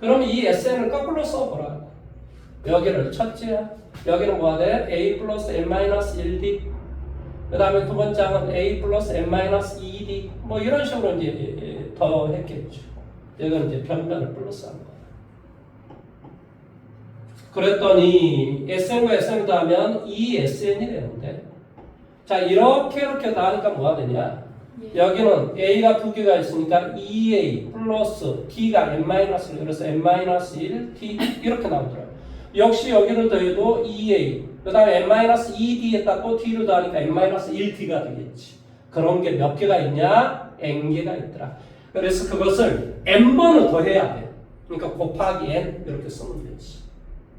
그럼 이 SN을 거꾸로 써보라. 여기를 첫째야. 여기는 뭐가 돼? A 플러스 n 마이너스 1D. 그 다음에 두 번째 항은 A 플러스 n 마이너스 2D. 뭐 이런 식으로 이제 더 했겠죠. 이건 이제 변면을 플러스 하는 거야. 그랬더니 SN과 SN 더하면 ESN이 되는데 자 이렇게 더하니까 뭐가 되냐 여기는 A가 두 개가 있으니까 2A 플러스 T가 N-1 그래서 N-1 T 이렇게 나오더라고요. 역시 여기를 더해도 2A 그 다음에 N-2D에다 또 T를 더하니까 N-1T가 되겠지. 그런 게 몇 개가 있냐? N개가 있더라. 그래서 그것을 N번을 더해야 돼. 그러니까 곱하기 N 이렇게 쓰면 되지.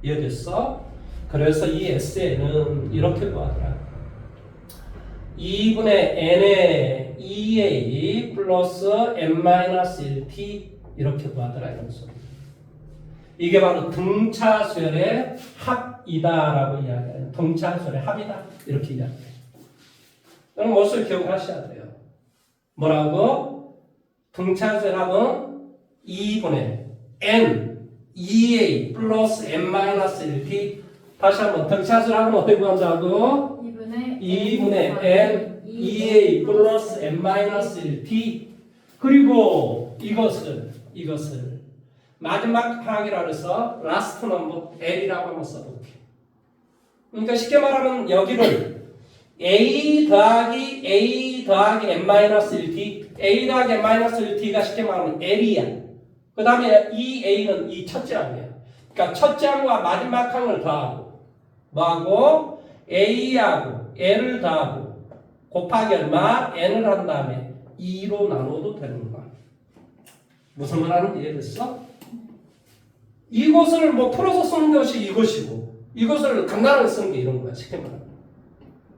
이해됐어? 그래서 이 SN은 이렇게 구하더라. 2분의 N의 2A 플러스 N-1T 이렇게 구하더라 이런 소리. 이게 바로 등차수열의 합이다라고 이야기해요. 등차수열의 합이다 이렇게 이야기해요. 그럼 무엇을 기억하셔야 돼요? 뭐라고? 등차수열 합은 2분의 N 2A 플러스 N-1T 다시 한번 등차수열 합은 어떻게 구한다고? 2분의 N 2A 플러스 N-1T 그리고 이것을 마지막 항이라 그래서 last number L이라고 한번 써볼게. 그러니까 쉽게 말하면 여기를 A 더하기 N-1T A 더하기 N-1T가 쉽게 말하면 L이야. 그 다음에 이 A는 이 첫째 항이야. 그러니까 첫째 항과 마지막 항을 더하고 뭐하고 A하고 N을 더하고 곱하기 얼마? N을 한 다음에 2로 나눠도 되는 거야. 무슨 말 하는지 이해됐어? 이것을 뭐 풀어서 쓰는 것이 이것이고 이것을 간단하게 쓰는 게 이런 거야. 쉽게 말하면.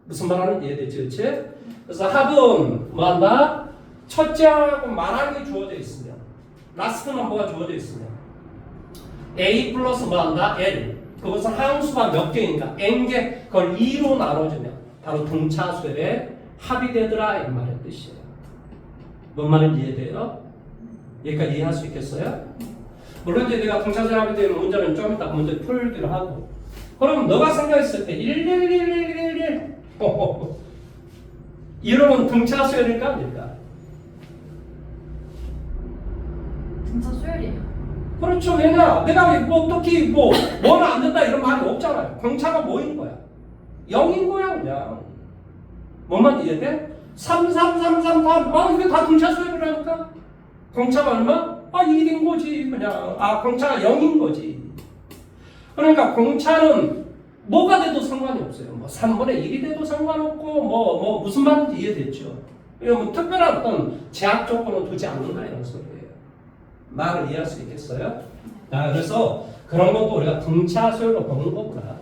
무슨 말 하는지 이해됐지? 그렇지? 그래서 합은 뭐 한다? 첫째하고 말하는 게 주어져 있으면 라스트 넘버가 주어져 있으면 A 플러스 뭐 한다? L 그것은 항수가 몇 개인가? N개 그걸 2로 나눠주면 바로 등차수열의 합이 되더라 이 말의 뜻이에요. 뭔 말인지 이해돼요? 여기까지 이해할 수 있겠어요? 물론 이제 내가 등차수열 합이 되는 문제는 좀 이따 문제 풀기로 하고 그럼 너가 생각했을 때 1111111 이러면 등차수열일까 아닐까? 등차수열이에요. 그렇죠. 왜냐? 내가 뭐 특히 뭐는 안 된다 이런 말이 없잖아요. 공차가 뭐인 거야? 0인 거야 그냥. 뭔만 이해돼? 3, 3, 3, 3, 3 이게 다 등차수열이라니까? 공차가 얼마? 1인 거지 그냥. 공차가 0인 거지. 그러니까 공차는 뭐가 돼도 상관이 없어요. 뭐 3분의 1이 돼도 상관없고 뭐 무슨 말인지 이해됐죠? 이거 뭐 특별한 어떤 제약 조건을 두지 않는다 이런 소리예요. 말을 이해할 수 있겠어요? 그래서 그런 것도 우리가 등차수열로 보는 거구나.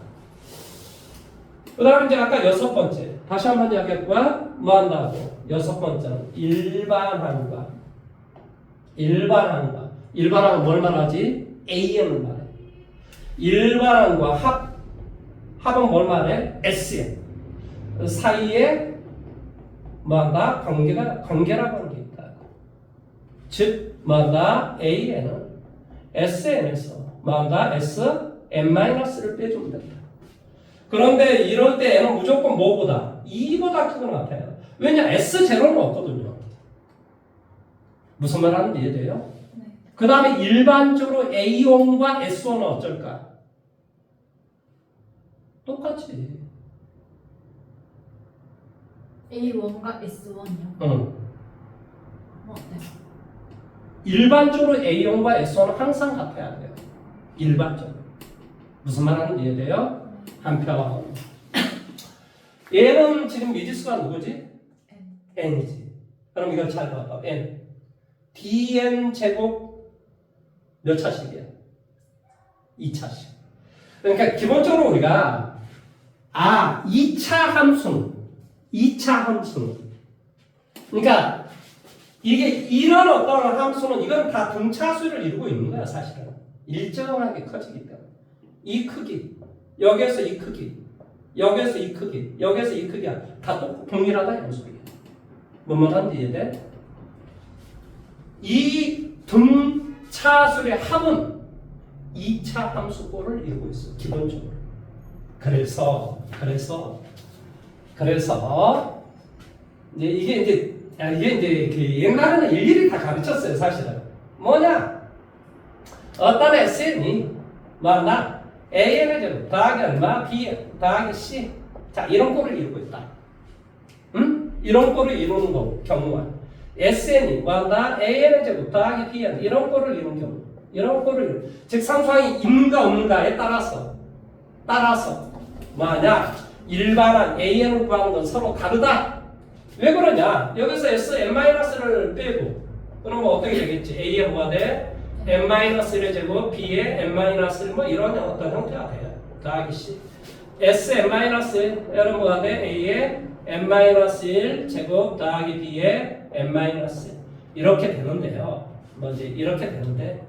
그 다음에 이제 아까 여섯 번째 다시 한번 이야기했고요. 뭐 한다고? 여섯 번째는 일반항과 일반항은 뭘 말하지? AM을 말해. 일반항과 합은 뭘 말해? SN 사이에 뭐 한다? 관계라고 하는 게 있다. 즉 뭐한다? AN은 SN에서 뭐한다? SN-를 빼주면 된다. 그런데 이럴 때 N은 무조건 뭐보다? 2보다 크거나 같아요. 왜냐? S0는 없거든요. 무슨 말 하는지 이해돼요? 네. 그 다음에 일반적으로 A1과 S1은 어쩔까? 똑같이. A1과 S1이요? 응. 어때요? 일반적으로 A1과 S1은 항상 같아야 돼요. 일반적으로. 무슨 말 하는지 이해돼요? 한편. 얘는 지금 미지수가 누구지? N이지. 그럼 이걸 잘 봐봐. N. dn 제곱 몇 차식이야? 2차식. 그러니까 기본적으로 우리가 2차 함수는 그러니까 이게 이런 어떤 함수는 이건 다 등차수를 이루고 있는 거야 사실은. 일정하게 커지기 때문에 이 크기 여기에서 이 크기 여기에서 이 크기 여기에서 이 크기야 다 동일하다 이런 소리야. 뭔 말인지 이해돼? 이 등차수의 합은 2차 함수꼴을 이루고 있어 기본적으로. 그래서 이게 이제 그 옛날에는 일일이 다 가르쳤어요 사실은. 뭐냐? 어떤 SN이 뭐나 AN의 제곱 더하기 얼마? B 더하기 C. 자, 이런 꼴을 이루고 있다. 이런 꼴을 이루는 경우와 SN이 뭐한다? AN의 제곱 더하기 BN 이런 꼴을 이루는 경우. 이런 꼴을 즉 상수항이 있는가 없는가에 따라서 뭐하냐? 일반한 AN을 구하는 건 서로 다르다. 왜 그러냐? 여기서 SN-를 빼고 그러면 어떻게 되겠지? A의 뭐가 돼? n-1의 제곱 B의 n-1 뭐 이런 어떤 형태가 돼요. 더하기 C. SN-L은 뭐가 돼? A의 n-1 제곱 더하기 B의 n-1 이렇게 되는데요. 뭐지? 이렇게 되는데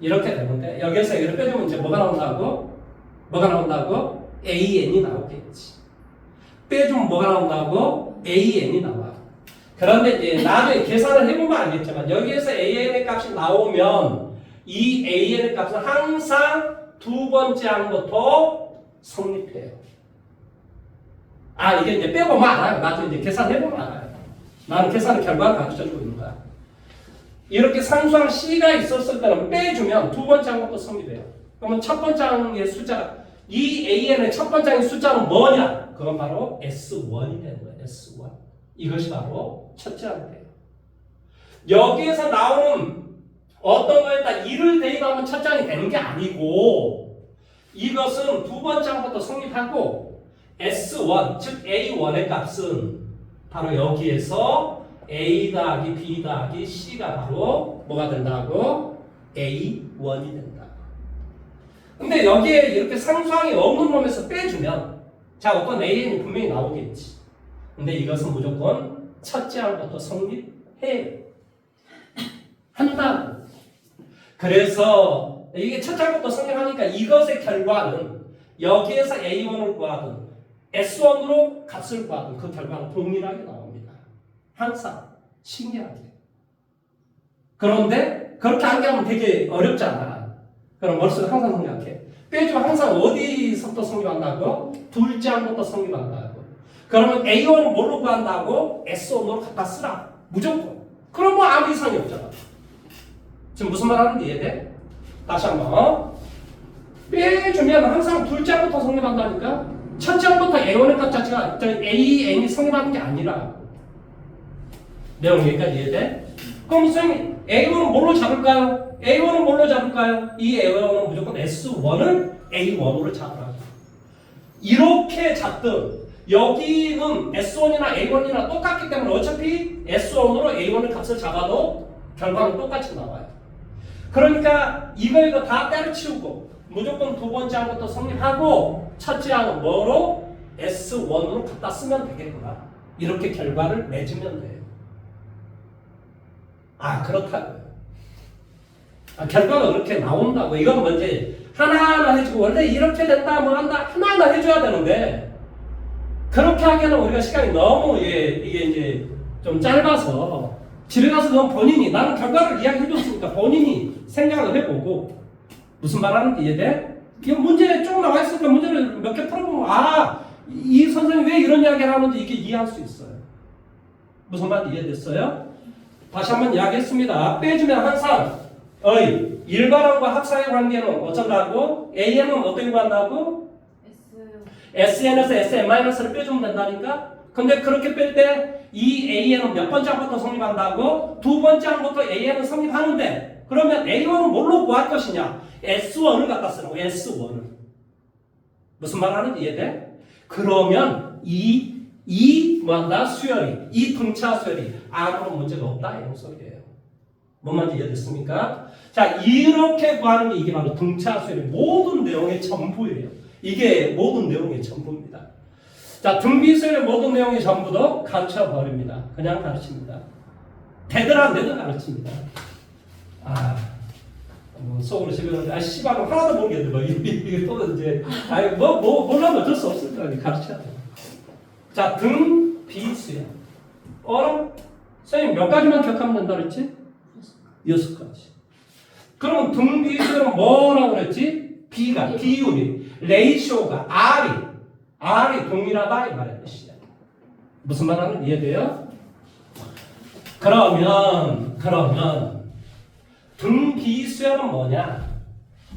여기서 이렇게 빼주면 이제 뭐가 나온다고? AN이 나오겠지. 빼주면 뭐가 나온다고? AN이 나와. 그런데 이제 나중에 계산을 해보면 알겠지만 여기에서 AN의 값이 나오면 이 AN의 값은 항상 두 번째 항부터 성립해요. 아, 이게 이제 빼보면 알아요. 나중에 이제 계산해보면 알아요. 나는 계산의 결과를 가르쳐주고 있는 거야. 이렇게 상수항 C가 있었을 때는 빼주면 두 번째 항부터 성립해요. 그러면 첫 번째 항의 숫자가 이 AN의 첫 번째 항의 숫자는 뭐냐? 그건 바로 S1이 되는 거예요. S1. 이것이 바로 첫째 항이에요. 여기에서 나오는 어떤 거에다 1을 대입하면 첫째 항이 되는 게 아니고 이것은 두 번째 항부터 성립하고 S1, 즉 A1의 값은 바로 여기에서 A 더하기 B 더하기 C가 바로 뭐가 된다고? A1이 된다고. 근데 여기에 이렇게 상수항이 없는 놈에서 빼주면 자, 어떤 AN이 분명히 나오겠지. 근데 이것은 무조건 첫째 항부터 성립해 한다고. 그래서 이게 첫째 항부터 성립하니까 이것의 결과는 여기에서 A1을 구하든 S1으로 값을 구하든 그 결과는 동일하게 나옵니다. 항상 신기하게. 그런데 그렇게 하면 되게 어렵잖아. 그럼 머릿속에 항상 생각해. 빼주면 항상 어디서부터 성립한다고? 둘째 항부터 성립한다고. 그러면 A1은 뭘로 구한다고? S1으로 갖다 쓰라. 무조건. 그럼 뭐 아무 이상이 없잖아. 지금 무슨 말 하는지 이해돼? 다시 한번. 빼주면 항상 둘째 항부터 성립한다니까? 첫째 항부터 A1의 값 자체가 AN이 성립하는 게 아니라. 내용 여기까지 이해돼? 그럼 선생님, A1은 뭘로 잡을까요? A1은 뭘로 잡을까요? 이 A1은 무조건 S1을 A1으로 잡으라고. 이렇게 잡든 여기는 S1이나 A1이나 똑같기 때문에 어차피 S1으로 A1의 값을 잡아도 결과는 똑같이 나와요. 그러니까 이거 다 때려치우고 무조건 두 번째 항부터 성립하고 첫째 항은 뭐로? S1으로 갖다 쓰면 되겠구나. 이렇게 결과를 맺으면 돼요. 아, 그렇다고요. 아, 결과가 그렇게 나온다고. 이건 먼저 하나하나 해주고 원래 이렇게 된다 뭐 한다 하나하나 해줘야 되는데 그렇게 하기에는 우리가 시간이 너무 이게 이제 좀 짧아서 집에 가서 넌 본인이 나는 결과를 이야기해줬으니까 본인이 생각을 해보고 무슨 말하는지 이해돼? 이 문제 쭉 나와 있으니까 문제를 몇 개 풀어보면 이 선생님이 왜 이런 이야기를 하는지 이게 이해할 수 있어요. 무슨 말인지 이해됐어요? 다시 한번 이야기했습니다. 빼주면 항상 일반항과 합사의 관계는 어쩐다고? AN은 어떻게 구한다고? SN에서 SN-를 빼주면 된다니까? 근데 그렇게 뺄 때 이 AN은 몇 번째 항부터 성립한다고? 두 번째 항부터 AN은 성립하는데 그러면 A1은 뭘로 구할 것이냐? S1을 갖다 쓰는 거야. S1을. 무슨 말 하는지 이해돼? 그러면 뭐한다? 수열이, 이 등차 수열이 아무런 문제가 없다 이런 소리예요. 뭔 말인지 이해됐습니까? 자, 이렇게 구하는 게 이게 바로 등차 수열의 모든 내용의 전부예요. 이게 모든 내용의 전부입니다. 자, 등비 수열의 모든 내용의 전부도 가르쳐 버립니다. 그냥 가르칩니다. 되든 안 되든 가르칩니다. 속으로 지금 씨발 하나도 모르겠네. 뭐 이게 또 이제 몰라도 어쩔 수 없을 거야. 가르쳐야 돼. 자, 등 비수열. 선생님 몇 가지만 기억하면 된다 그랬지? 6가지. 그럼 등 비수열은 뭐라고 그랬지? B가 비율이, 레이쇼가 R이 동일하다 이 말이야. 무슨 말 하는 이해돼요? 그러면 등 비수열은 뭐냐?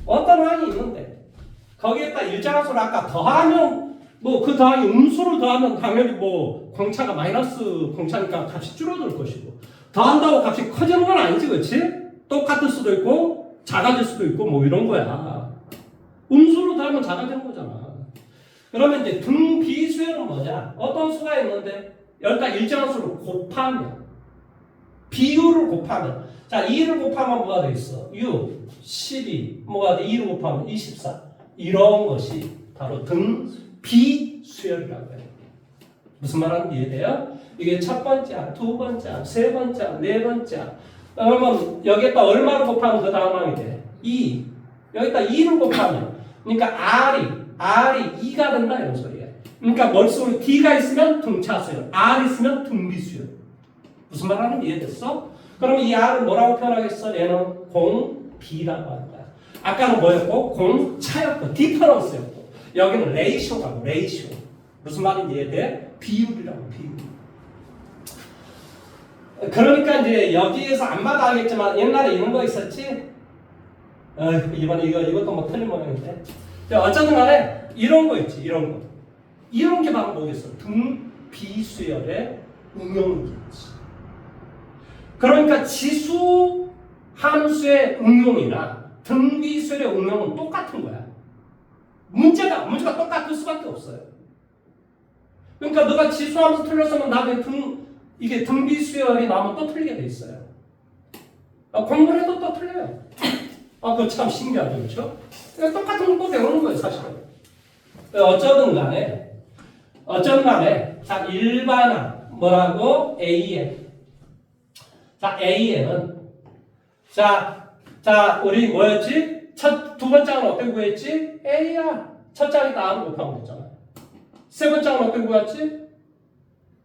어떤 항이 있는데 거기에다 일정함수를 아까 더하면 뭐 그 더하기 음수를 더하면 당연히 뭐 공차가 마이너스 공차니까 값이 줄어들 것이고 더한다고 값이 커지는 건 아니지, 그렇지? 똑같을 수도 있고 작아질 수도 있고 뭐 이런 거야. 음수로 더하면 작아지는 거잖아. 그러면 이제 등비수열은 뭐냐? 어떤 수가 있는데 여기다 일정한 수를 곱하면 비율을 곱하면 자 2를 곱하면 뭐가 돼 있어? 6, 12 뭐가 돼? 2를 곱하면 24 이런 것이 바로 등비수열이라고 해요. 무슨 말하는지 이해돼요? 이게 첫 번째 항, 두 번째 항, 세 번째 항, 네 번째 항. 그러면 여기에다 얼마를 곱하면 그 다음 항이 돼? 2. 여기다 2를 곱하면 그러니까 R이 2가 된다 이런 소리야. 그러니까 머릿속에 D가 있으면 등차수열, R 있으면 등비수열. 무슨 말하는지 이해됐어? 그러면 이 R은 뭐라고 표현하겠어? 얘는 공비라고 하는 거야. 아까는 뭐였고? 공차였고 디퍼런스였고 여기는 레이쇼라고 레이쇼. 무슨 말인지 이해돼? 비율이라고 비율. 그러니까 이제 여기에서 안 맞아야겠지만 옛날에 이런 거 있었지? 이번에 이것도 뭐 틀린 모양인데. 어쨌든 간에 이런 거 있지, 이런 거. 이런 게 바로 뭐겠어? 등비수열의 응용이겠지. 그러니까 지수 함수의 응용이나 등비수열의 응용은 똑같은 거야. 문제가 똑같을 수밖에 없어요. 그러니까 너가 지수 함수 틀렸으면 나중에 이게 등비수열이 나오면 또 틀리게 돼 있어요. 공부를 해도 또 틀려요. 그거 참 신기하죠, 그렇죠? 똑같은 거 배우는 거예요, 사실은. 어쩌든 간에, 자, 일반항, 뭐라고? AN. 자, AN은, 자, 우리 뭐였지? 두 번째 항은 어떻게 구했지? AR. 첫 장이 다음 곱하면 됐잖아. 세 번째 항은 어떻게 구했지?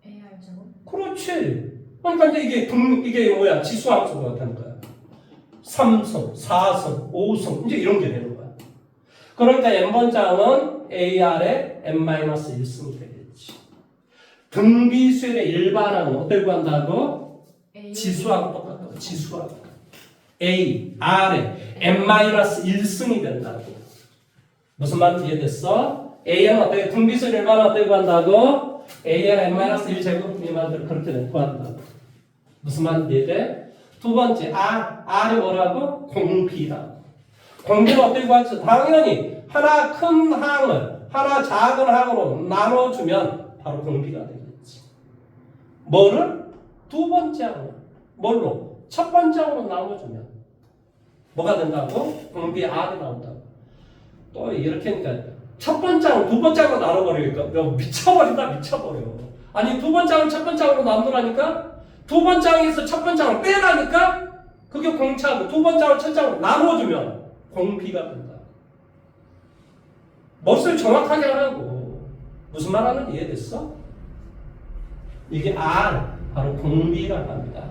AR 제곱? 그렇지. 그러니까 이제 이게 뭐야? 지수함수가 되는 거야. 3승, 4승, 5승 이제 이런 게 되는 거야. 그러니까 n번째 항은 AR의 n-1승이 되겠지. 등비수열의 일반항은 어떻게 구한다고? 지수하고 똑같다고. 지수하고. AR의 n-1승이 된다고. 무슨 말인지 이해됐어? AR은 어떻게 등비수열 일반항은 어떻게 구한다고? AR n-1 제곱 미만대로 그렇게 구한다고. 무슨 말인지 이해돼? 두 번째, R이 뭐라고? 공비라고. 공비는 어떻게 구하지? 당연히 하나 큰 항을 하나 작은 항으로 나눠주면 바로 공비가 되겠지. 뭐를? 두 번째 항을. 뭘로? 첫 번째 항으로 나눠주면 뭐가 된다고? 공비 R이 나온다고. 또 이렇게 하니까 첫 번째 항을 두 번째 항으로 나눠버리니까 미쳐버려. 아니 두 번째 항을 첫 번째 항으로 나누라니까 두 번째 항에서 첫 번째 항을 빼라니까 그게 공차고 두 번째 항을 첫 번째 항으로 나누어주면 공비가 된다. 머릿속을 정확하게 하라고. 무슨 말 하는지 이해됐어? 이게 R, 바로 공비라고 합니다.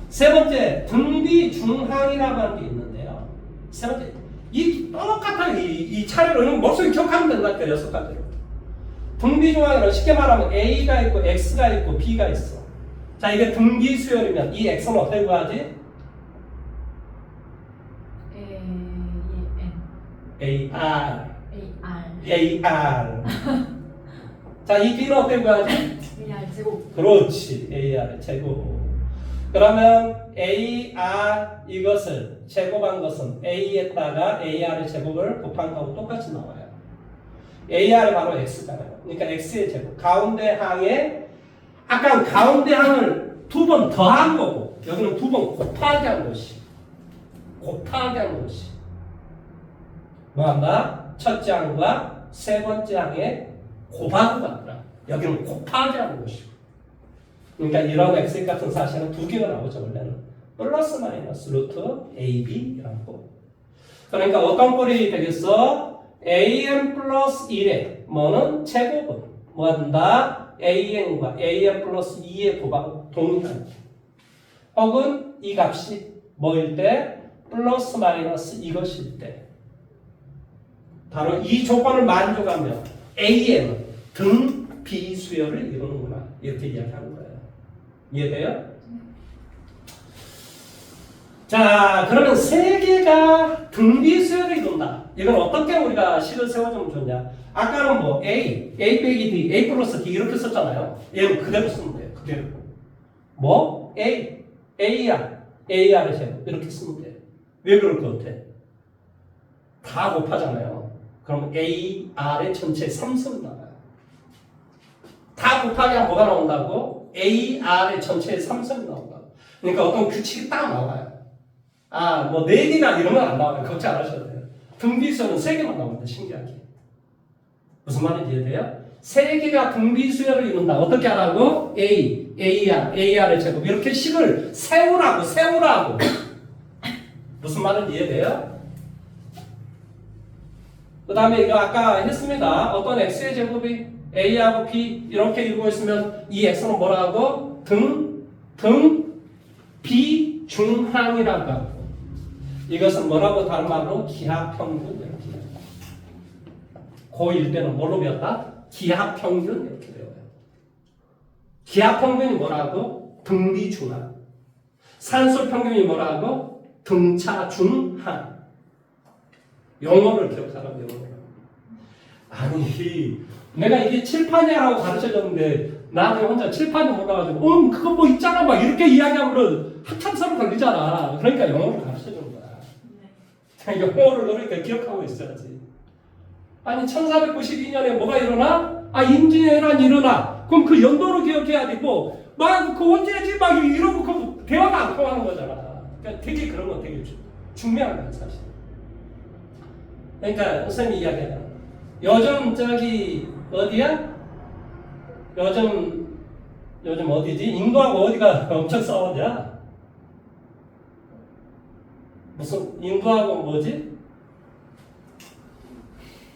세 번째, 등비중항이라고 하는 게 있는데요. 세 번째, 이 똑같아요. 이 차례로 머릿속에 기억하면 된다니까 6가지로. 등비중항이란 쉽게 말하면 A가 있고 X가 있고 B가 있어. 자, 이게 등비수열이면 이 X는 어떻게 구하지? AR. 자, 이 B는 어떻게 구하지? AR 제곱. 그렇지. AR의 제곱. 그러면 AR 이것을 제곱한 것은 A에다가 AR의 제곱을 곱한 거하고 똑같이 나와요. AR이 바로 X잖아요. 그러니까 X의 제곱. 가운데 항에 아까 가운데 항을 두 번 더한 거고 여기는 두 번 곱하게 한 것이. 뭐한다? 첫째 항과 세 번째 항에 곱하고 같더라. 여기는 곱하게 하는 것이고. 그러니까 이런 X 같은 사실은 두 개가 나오죠. 원래는 플러스 마이너스 루트 AB라고. 그러니까 어떤 꼴이 되겠어? AN 플러스 1에 뭐는 제곱은 뭐가 된다? AN과 AN 플러스 2의 곱하고 동일한. 혹은 이 값이 뭐일 때? 플러스 마이너스 이것일 때. 바로 이 조건을 만족하면 AN은 등비수열을 이루는구나. 이렇게 이야기하는 거예요. 이해돼요? 자, 그러면 세 개가 등비 수열을 이룬다. 이건 어떻게 우리가 식을 세워주면 좋냐? 아까는 뭐 A 빼기 D, A 플러스 D 이렇게 썼잖아요. 얘는 그대로 쓰면 돼요. 그대로. 뭐? AR의 제곱 이렇게 쓰면 돼요. 왜 그럴 것 같아? 다 곱하잖아요. 그럼 AR의 전체 3승 나와요. 다 곱하기 하면 뭐가 나온다고? AR의 전체 3승이 나온다고. 그러니까 어떤 규칙이 딱 나와요. 아, 뭐 4개나 이런 건 안 나와요. 걱정 안 하셔도 돼요. 등비수열은 3개만 나옵니다. 신기하게. 무슨 말인지 이해돼요? 3개가 등비수열을 이룬다. 어떻게 하라고? AR의 제곱. 이렇게 식을 세우라고. 무슨 말인지 이해돼요? 그 다음에 이거 아까 했습니다. 어떤 x의 제곱이 a하고 b 이렇게 이루고 있으면 이 x는 뭐라고? 비중항이라고 하고 이것은 뭐라고 다른 말로 기하평균 이렇게 해요. 고1 때는 뭘로 배웠다? 기하평균 이렇게 배워요. 기하평균이 뭐라고? 등비중항. 산술평균이 뭐라고? 등차중항. 영어를 기억하라고 영어를. 아니 내가 이게 칠판이라고 가르쳐줬는데 나한테 혼자 칠판이 몰라가지고 그거 뭐 있잖아 막 이렇게 이야기하면 한참서로 걸리잖아. 그러니까 영어를 가르쳐주는 거야. 영어를 그러니까 기억하고 있어야지. 아니 1492년에 뭐가 일어나? 아 임진왜란이 일어나. 그럼 그 연도를 기억해야 되고 막 그 언제지 막 이러고 그 대화가 안 통하는 거잖아. 그러니까 되게 그런 건 되게 중요한 거야 사실. 그러니까 선생님이 이야기해요. 요즘 저기 어디야? 요즘 어디지? 인도하고 어디가 엄청 싸웠냐? 무슨 인도하고 뭐지?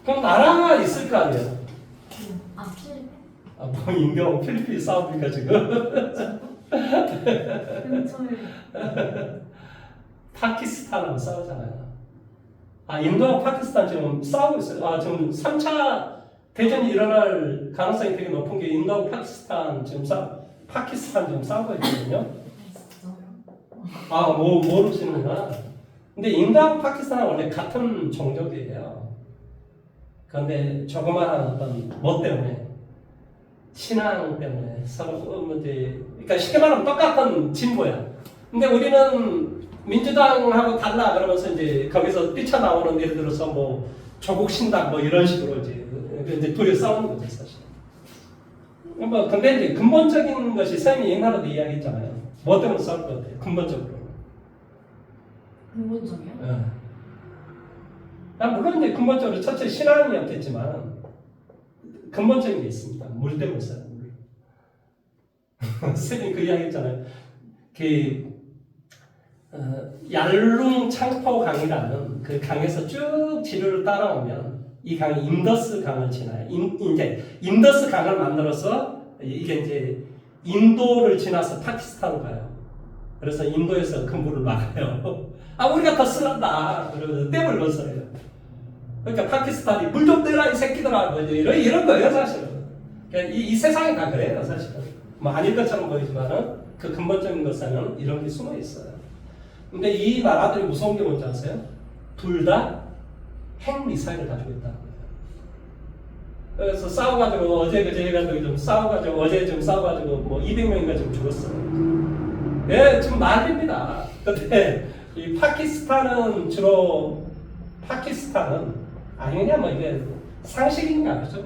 그럼 나라가 있을 거 아니에요? 필리핀? 아, 뭐 인도하고 필리핀 싸웁니까 지금? 근처에 파키스탄하고 싸우잖아요. 아, 인도하고 파키스탄 지금 싸우고 있어요. 아, 지금 3차 대전이 일어날 가능성이 되게 높은 게 인도하고 파키스탄 지금 싸우고 있거든요. 아, 모르시는구나. 근데 인도하고 파키스탄은 원래 같은 종족이에요. 그런데 조그마한 어떤 뭐 때문에 신앙 때문에 서로 그러니까 쉽게 말하면 똑같은 진보야. 근데 우리는 민주당하고 달라 그러면서 이제 거기서 뛰쳐나오는 예를 들어서 뭐 조국 신당 뭐 이런 식으로 이제 둘이 싸우는 거죠 사실. 뭐 근데 이제 근본적인 것이 쌤이 옛날에도 이야기했잖아요. 뭐 때문에 싸울 것 같아요? 근본적으로. 근본적이요? 물론 이제 근본적으로 첫째 신앙이었겠지만 근본적인 게 있습니다. 물 때문에 싸요. 물. 쌤이 그 이야기했잖아요. 얄룽 창포 강이라는 그 강에서 쭉 지류를 따라오면 이 강이 인더스 강을 지나요. 이제 인더스 강을 만들어서 이게 이제 인도를 지나서 파키스탄으로 가요. 그래서 인도에서 그 물을 막아요. 아 우리가 더 쓰란다. 그러면서 댐을 건설해요. 그러니까 파키스탄이 물 좀 내라 이 새끼들아 뭐 이런 거예요 사실은. 그러니까 이 세상이 다 그래요 사실은. 뭐 아닐 것처럼 보이지만은 그 근본적인 것에는 이런 게 숨어 있어요. 근데 이 나라들이 무서운 게 뭔지 아세요? 둘 다 핵미사일을 가지고 있다는 거예요. 그래서 싸워가지고 어제 그제 해가지고 좀 싸워가지고 어제 좀 싸워가지고 뭐 200명인가 좀 죽었어요. 예, 지금 난립니다. 근데 이 파키스탄은 아니 그냥 뭐 이게 상식인가 그죠?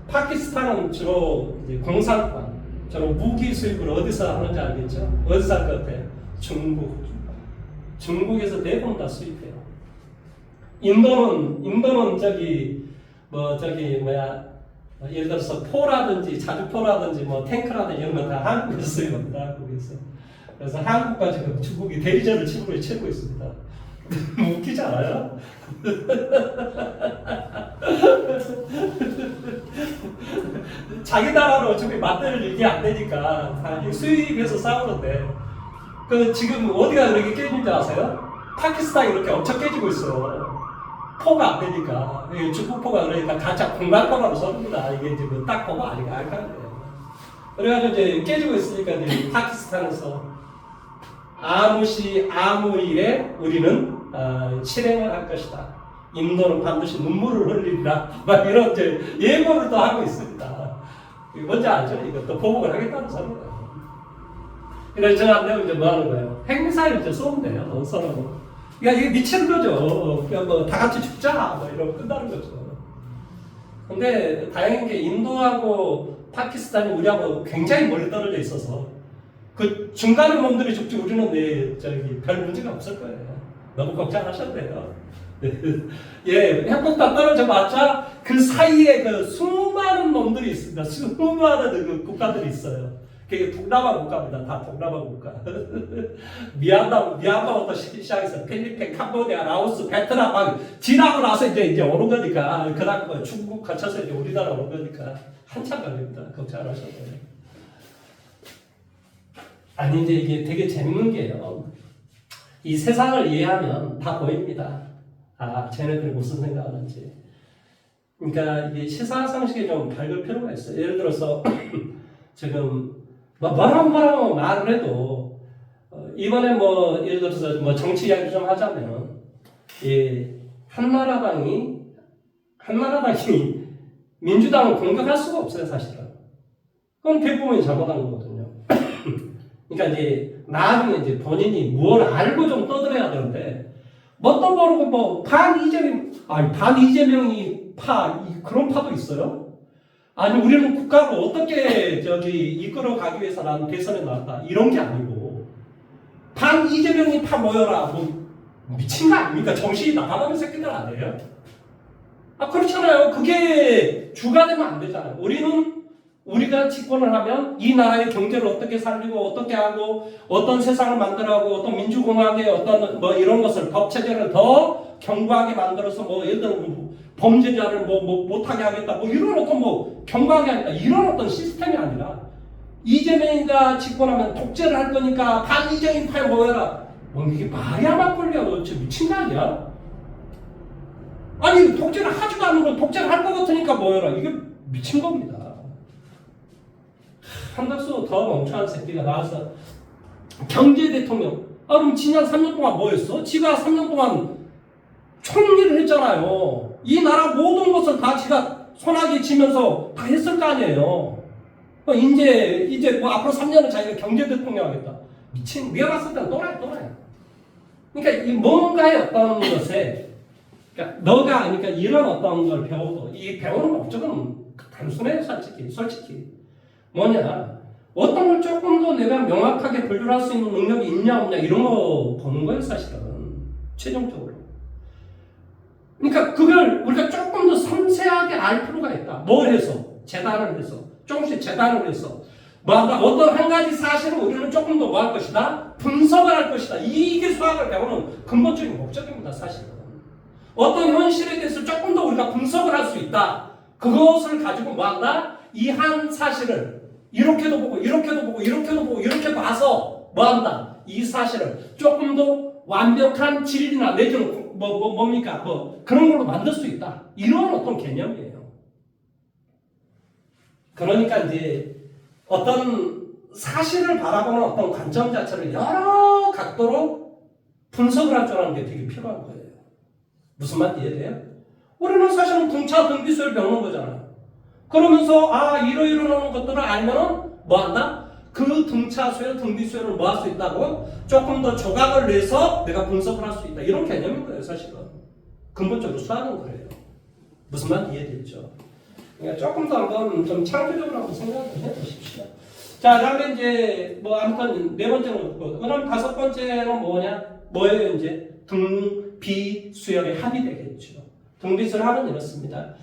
파키스탄은 주로 이제 공산권, 저런 무기 수입을 어디서 하는지 알겠죠? 어디서 할 것 같아요? 중국에서 대부분 다 수입해요. 인도는 예를 들어서 포라든지 자주포라든지 뭐 탱크라든지 이런 건 다 한국에서 수입합니다. 한국에서. 그래서 한국과 지금 중국이 대리전을 치르고 있습니다. 웃기지 않아요? 자기 나라로 어차피 맞대를 이게 안 되니까 다 수입해서 싸우는데 그 지금 어디가 그렇게 깨지는지 아세요? 파키스탄이 이렇게 엄청 깨지고 있어. 포가 안 되니까 중국 포가 그러니까 가짜 공갈포라고 섭니다. 이게 지금 딱 포가 아니가 할 거예요. 그래가지고 이제 깨지고 있으니까 이제 파키스탄에서 아무시 아무일에 우리는 실행을 할 것이다. 인도는 반드시 눈물을 흘리리라. 막 이런 이제 예고를 또 하고 있습니다. 이거 뭔지 알죠? 이것도 보복을 하겠다는 소리예요. 그래서 제가 안 되면 이제 뭐 하는 거예요? 핵미사일 이제 쏘면 돼요. 서로. 그러니까 이게 미치는 거죠. 그냥 뭐 다 같이 죽자. 뭐 이러고 끝나는 거죠. 근데 다행인 게 인도하고 파키스탄이 우리하고 굉장히 멀리 떨어져 있어서 그 중간의 놈들이 죽지 우리는 별 문제가 없을 거예요. 너무 걱정하셔도 돼요. 예, 핵폭탄 떨어져 봤자 그 사이에 그 수많은 놈들이 있습니다. 수많은 그 국가들이 있어요. 그게 동남아 국가입니다. 다 동남아 국가. 미얀마부터 시작해서 필리핀, 캄보디아, 라오스, 베트남 막 지나고 나서 이제 오는 거니까 그다음 뭐 중국 거쳐서 이제 우리나라 오는 거니까 한참 걸립니다. 걱정 안 하셔도 돼요. 아니 이제 이게 되게 재밌는 게요. 이 세상을 이해하면 다 보입니다. 아, 쟤네들이 무슨 생각하는지. 그러니까 이게 시사상식에 좀 밝을 필요가 있어요. 예를 들어서 지금 뭐라고 말을 해도 이번에 뭐 예를 들어서 뭐 정치 이야기 좀 하자면 한나라당이 민주당을 공격할 수가 없어요, 사실은. 그건 대부분이 잘못한 거거든요. 그러니까 이제 나중에 이제 본인이 뭘 알고 좀 떠들어야 되는데 뭣도 모르고 뭐 반이재명이 그런 파도 있어요? 아니 우리는 국가를 어떻게 이끌어가기 위해서 나는 대선에 나왔다 이런 게 아니고 반이재명이 파 모여라 뭐 미친 거 아닙니까? 정신이 나가는 새끼들 아니에요? 그렇잖아요. 그게 주가 되면 안 되잖아요. 우리가 집권을 하면 이 나라의 경제를 어떻게 살리고 어떻게 하고 어떤 세상을 만들어가고 어떤 민주공화국의 어떤 뭐 이런 것을 법 체제를 더 견고하게 만들어서 뭐 예를 들어 범죄자를 뭐 못하게 하겠다 뭐 이런 어떤 뭐 견고하게 하겠다 이런 어떤 시스템이 아니라 이재명이가 집권하면 독재를 할 거니까 반이재명 파에 모여라. 뭐 이게 말이 안 맞걸려. 너 진짜 미친 거 아니야? 아니 독재를 하지도 않는 건 독재를 할 것 같으니까 모여라. 이게 미친 겁니다. 한덕수 더 멍청한 새끼가 나와서 경제 대통령. 그럼 지난 3년 동안 뭐 했어? 지가 3년 동안 총리를 했잖아요. 이 나라 모든 것을 다 지가 손아귀 치면서 다 했을 거 아니에요. 이제 뭐 앞으로 3년은 자기가 경제 대통령 하겠다. 미친, 내가 봤을 때는 또라이. 그러니까 이 뭔가의 어떤 것에, 그러니까 이런 어떤 걸 배워도 이 배우는 목적은 단순해요, 솔직히. 뭐냐, 어떤 걸 조금 더 내가 명확하게 분류할 수 있는 능력이 있냐 없냐 이런 거 보는 거예요, 사실은. 최종적으로. 그러니까 그걸 우리가 조금 더 섬세하게 알 필요가 있다. 뭘 해서? 재단을 해서. 조금씩 재단을 해서. 어떤 한 가지 사실을 우리는 조금 더 뭐 할 것이다? 분석을 할 것이다. 이게 수학을 배우는 근본적인 목적입니다, 사실은. 어떤 현실에 대해서 조금 더 우리가 분석을 할 수 있다. 그것을 가지고 뭐 한다? 이 한 사실을 이렇게도 보고 이렇게 봐서 뭐 한다? 이 사실을 조금 더 완벽한 진리나 내지는 뭡니까? 그런 걸로 만들 수 있다. 이런 어떤 개념이에요. 그러니까 이제 어떤 사실을 바라보는 어떤 관점 자체를 여러 각도로 분석을 할 줄 아는 게 되게 필요한 거예요. 무슨 말인지 이해돼요? 우리는 사실은 등차 등비수를 배우는 거잖아요. 그러면서 이러이러한 것들을 알면은 뭐 한다? 그 등차수열, 등비수열을 뭐 할 수 있다고? 조금 더 조각을 내서 내가 분석을 할 수 있다. 이런 개념인 거예요, 사실은. 근본적으로 수학은 그래요. 무슨 말인지 이해됐죠? 그러니까 조금 더 한번 좀 창조적으로 한번 생각을 해보십시오. 자, 다음에 이제 뭐 아무튼 네 번째는 그렇고, 그럼 다섯 번째는 뭐예요, 이제? 등비수열의 합이 되겠죠. 등비수열 합은 이렇습니다.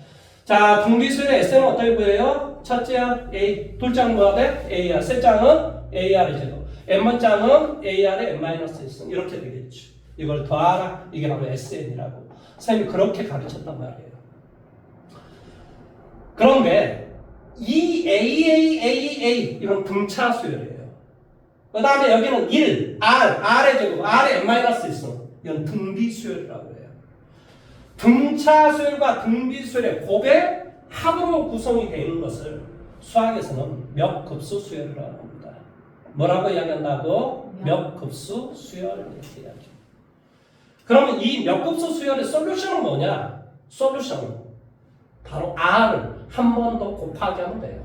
자, 등비수열의 SN은 어떻게 보여요? 첫째는 A, 둘장은 뭐가 돼? AR, 셋장은 AR의 제곱, N번장은 AR의 N-1승 이렇게 되겠죠. 이걸 더하라, 이게 바로 SN이라고 선생님이 그렇게 가르쳤단 말이에요. 그런데 이 AA 이건 등차 수열이에요. 그 다음에 여기는 1, R의 제곱, R의 N-1승 이건 등비 수열이라고 해요. 등차 수열과 등비 수열의 곱의 합으로 구성이 되어 있는 것을 수학에서는 몇 급수 수열이라고 합니다. 뭐라고 이야기한다고? 몇 급수 수열 이렇게 해야죠. 그러면 이 몇 급수 수열의 솔루션은 뭐냐? 솔루션은 바로 R을 한 번 더 곱하기 하면 돼요.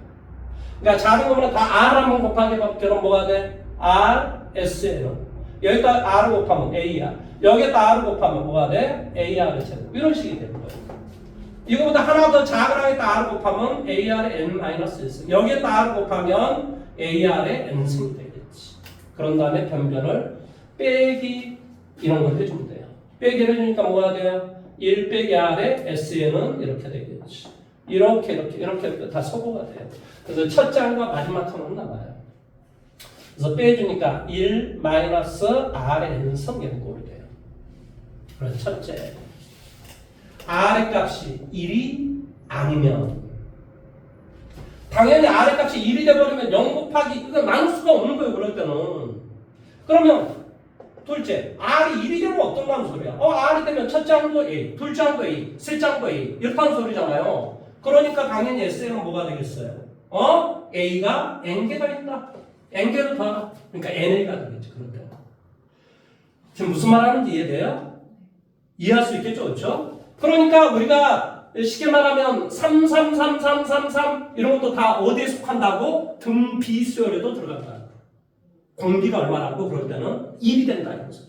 그러니까 작은 거면 다 R 한번 곱하기 해봐. 그럼 뭐가 돼? R, SN. 여기다 R을 곱하면 A야. 여기다 R을 곱하면 뭐가 돼? AR의 제곱. 이런 식이 되는 거예요. 이거보다 하나 더 작은 항에다 R을 곱하면 AR의 N-1. 여기에다 R을 곱하면 AR의 N승이 되겠지. 그런 다음에 변변을 빼기 이런 걸 해주면 돼요. 빼기를 해주니까 뭐가 돼요? 1 빼기 R의 SN은 이렇게 되겠지. 이렇게 다 소거가 돼요. 그래서 첫 장과 마지막 장은 남아요. 그래서 빼주니까 1 마이너스 R의 N승 이렇게 꼴이 돼요. 그래서 첫째, R의 값이 1이 아니면 당연히 R의 값이 1이 돼버리면 0 곱하기 이거 나눌 수가 없는 거예요. 그럴 때는. 그러면 둘째, R이 1이 되면 어떤 하는 소리야? R이 되면 첫 장도 A, 둘 장도 A, 세 장도 A 이렇게 하는 소리잖아요. 그러니까 당연히 SN은 뭐가 되겠어요? A가 N개가 있다. N개를 더하라. 그러니까 NA가 되겠지. 그럴 때는. 지금 무슨 말 하는지 이해돼요? 이해할 수 있겠죠? 그렇죠? 그러니까 우리가 쉽게 말하면 3, 3, 3, 3, 3, 3 이런 것도 다 어디에 속한다고? 등비수열에도 들어간다. 공비가 얼마라고? 그럴 때는 1이 된다. 이거죠.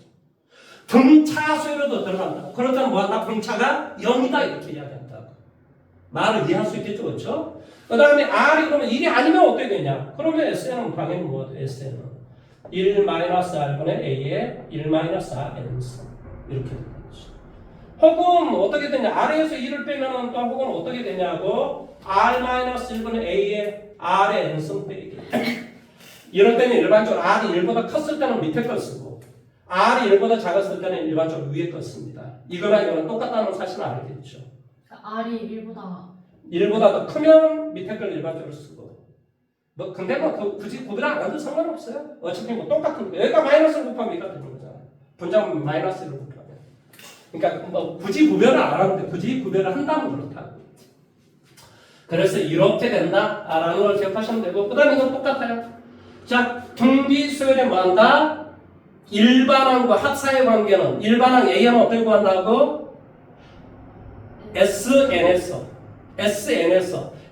등차수열에도 들어간다. 그럴 때는 뭐한다? 등차가 0이다. 이렇게 이야기한다. 말을 이해할 수 있겠죠? 그렇죠? 그 다음에 R이 그러면 1이 아니면 어떻게 되냐? 그러면 SN은 당연히 뭐가 돼? SN은 1 마이너스 R분의 A에 1 마이너스 Rn 이렇게 된다. 혹은 어떻게 되냐? R에서 1을 빼면 또 혹은 어떻게 되냐고? R-1분의 A에 R의 N승 빼기. 이럴 때는 일반적으로 R이 1보다 컸을 때는 밑에 걸 쓰고 R이 1보다 작았을 때는 일반적으로 위에 걸 씁니다. 이거랑 똑같다는 사실은 알겠죠. R이 1보다 더 크면 밑에 걸 일반적으로 쓰고 근데 굳이 구별 안 해도 상관없어요. 어차피 똑같은 거. 여기가 마이너스를 곱하면 여기가 되는 거잖아요. 분자는 마이너스를 곱하면. 그러니까 굳이 구별을 안 하는데 굳이 구별을 한다면 그렇다. 그래서 이렇게 된다라는 걸 기억하시면 되고 그 다음에 이건 똑같아요. 자, 등비수열에 뭐한다? 일반항과 합사의 관계는 일반항 A는 어떻게 구한다고? SN에서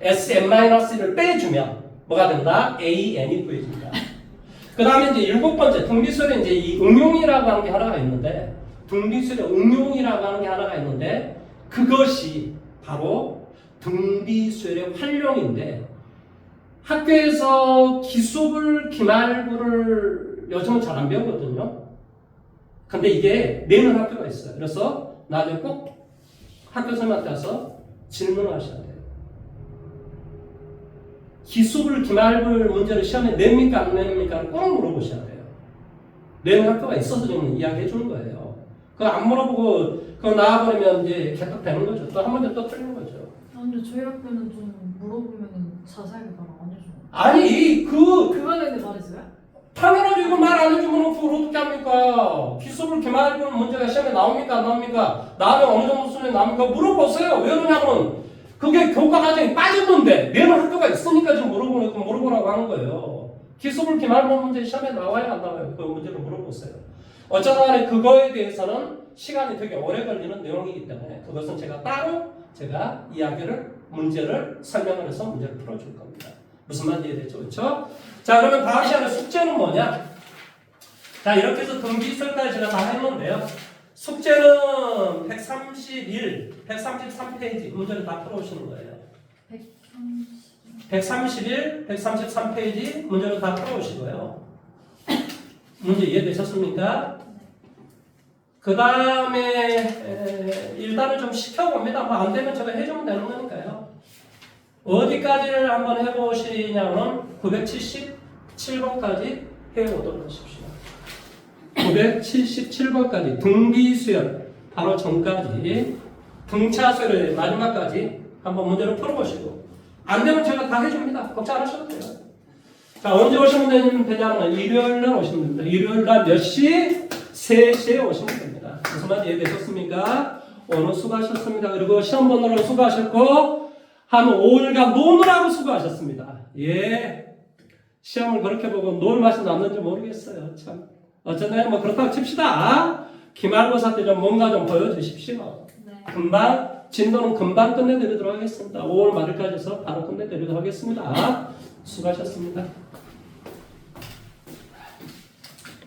SN-1을 빼주면 뭐가 된다? AN이 구해진다. 그 다음에 이제 7번째 등비수열에 이제 이 응용이라고 하는 게 하나가 있는데 등비수열의 응용이라고 하는 게 하나가 있는데 그것이 바로 등비수열의 활용인데 학교에서 기수불, 기말불을 요즘은 잘 안 배우거든요. 근데 이게 내는 학교가 있어요. 그래서 나중에 꼭 학교 선생님한테 와서 질문을 하셔야 돼요. 기수불, 기말불 문제를 시험에 냅니까 안 냅니까? 꼭 물어보셔야 돼요. 내는 학교가 있어서 좀 이야기해 주는 거예요. 그거 안 물어보고 그거 나와버리면 이제 개떡되는 거죠. 또 한 번째 또 틀리는 거죠. 근데 저희 학교는 좀 물어보면 자세하게 말 안 해줘요. 아니 그거는 말했어요? 당연하죠. 이거 말 안 해주면 그걸 어떻게 합니까? 기수불, 기말불 문제가 시험에 나옵니까 안 나옵니까? 나오면 어느 정도 수준에 나옵니까? 물어보세요. 왜 그러냐면 그게 교과 과정이 빠졌는데 내는 학교가 있으니까 지금 물어보라고 하는 거예요. 기수불, 기말불 문제 시험에 나와요 안 나와요? 그 문제를 물어보세요. 어쩌다 간에 그거에 대해서는 시간이 되게 오래 걸리는 내용이기 때문에 그것은 제가 따로 문제를 설명을 해서 문제를 풀어줄 겁니다. 무슨 말인지 이해되죠? 그렇죠? 자, 그러면 다음 시간에 숙제는 뭐냐? 자, 이렇게 해서 등비수열까지 제가 다 했는데요. 숙제는 133페이지 문제를 다 풀어오시는 거예요. 133페이지 문제를 다 풀어오시고요. 문제 이해되셨습니까? 그 다음에 일단은 좀 시켜봅니다. 뭐 안 되면 제가 해주면 되는 거니까요. 어디까지를 한번 해보시냐면 977번까지 해오도록 하십시오. 977번까지 등비수열 바로 전까지 등차수열의 마지막까지 한번 문제를 풀어보시고 안 되면 제가 다 해줍니다. 걱정 안 하셔도 돼요. 자, 언제 오시면 되냐면 일요일날 오시면 됩니다. 일요일날 몇 시? 3시에 오시면 됩니다. 무슨 말인지 이해되셨습니까? 오늘 수고하셨습니다. 그리고 시험 보느라고 수고하셨고 한 5일간 노느라고 수고하셨습니다. 예, 시험을 그렇게 보고 놀 맛이 났는지 모르겠어요. 참. 어쨌든 뭐 그렇다고 칩시다. 기말고사 때 좀 뭔가 좀 보여주십시오. 네. 금방 진도는 금방 끝내드리도록 하겠습니다. 5월 말일까지 해서 바로 끝내드리도록 하겠습니다. 수고하셨습니다.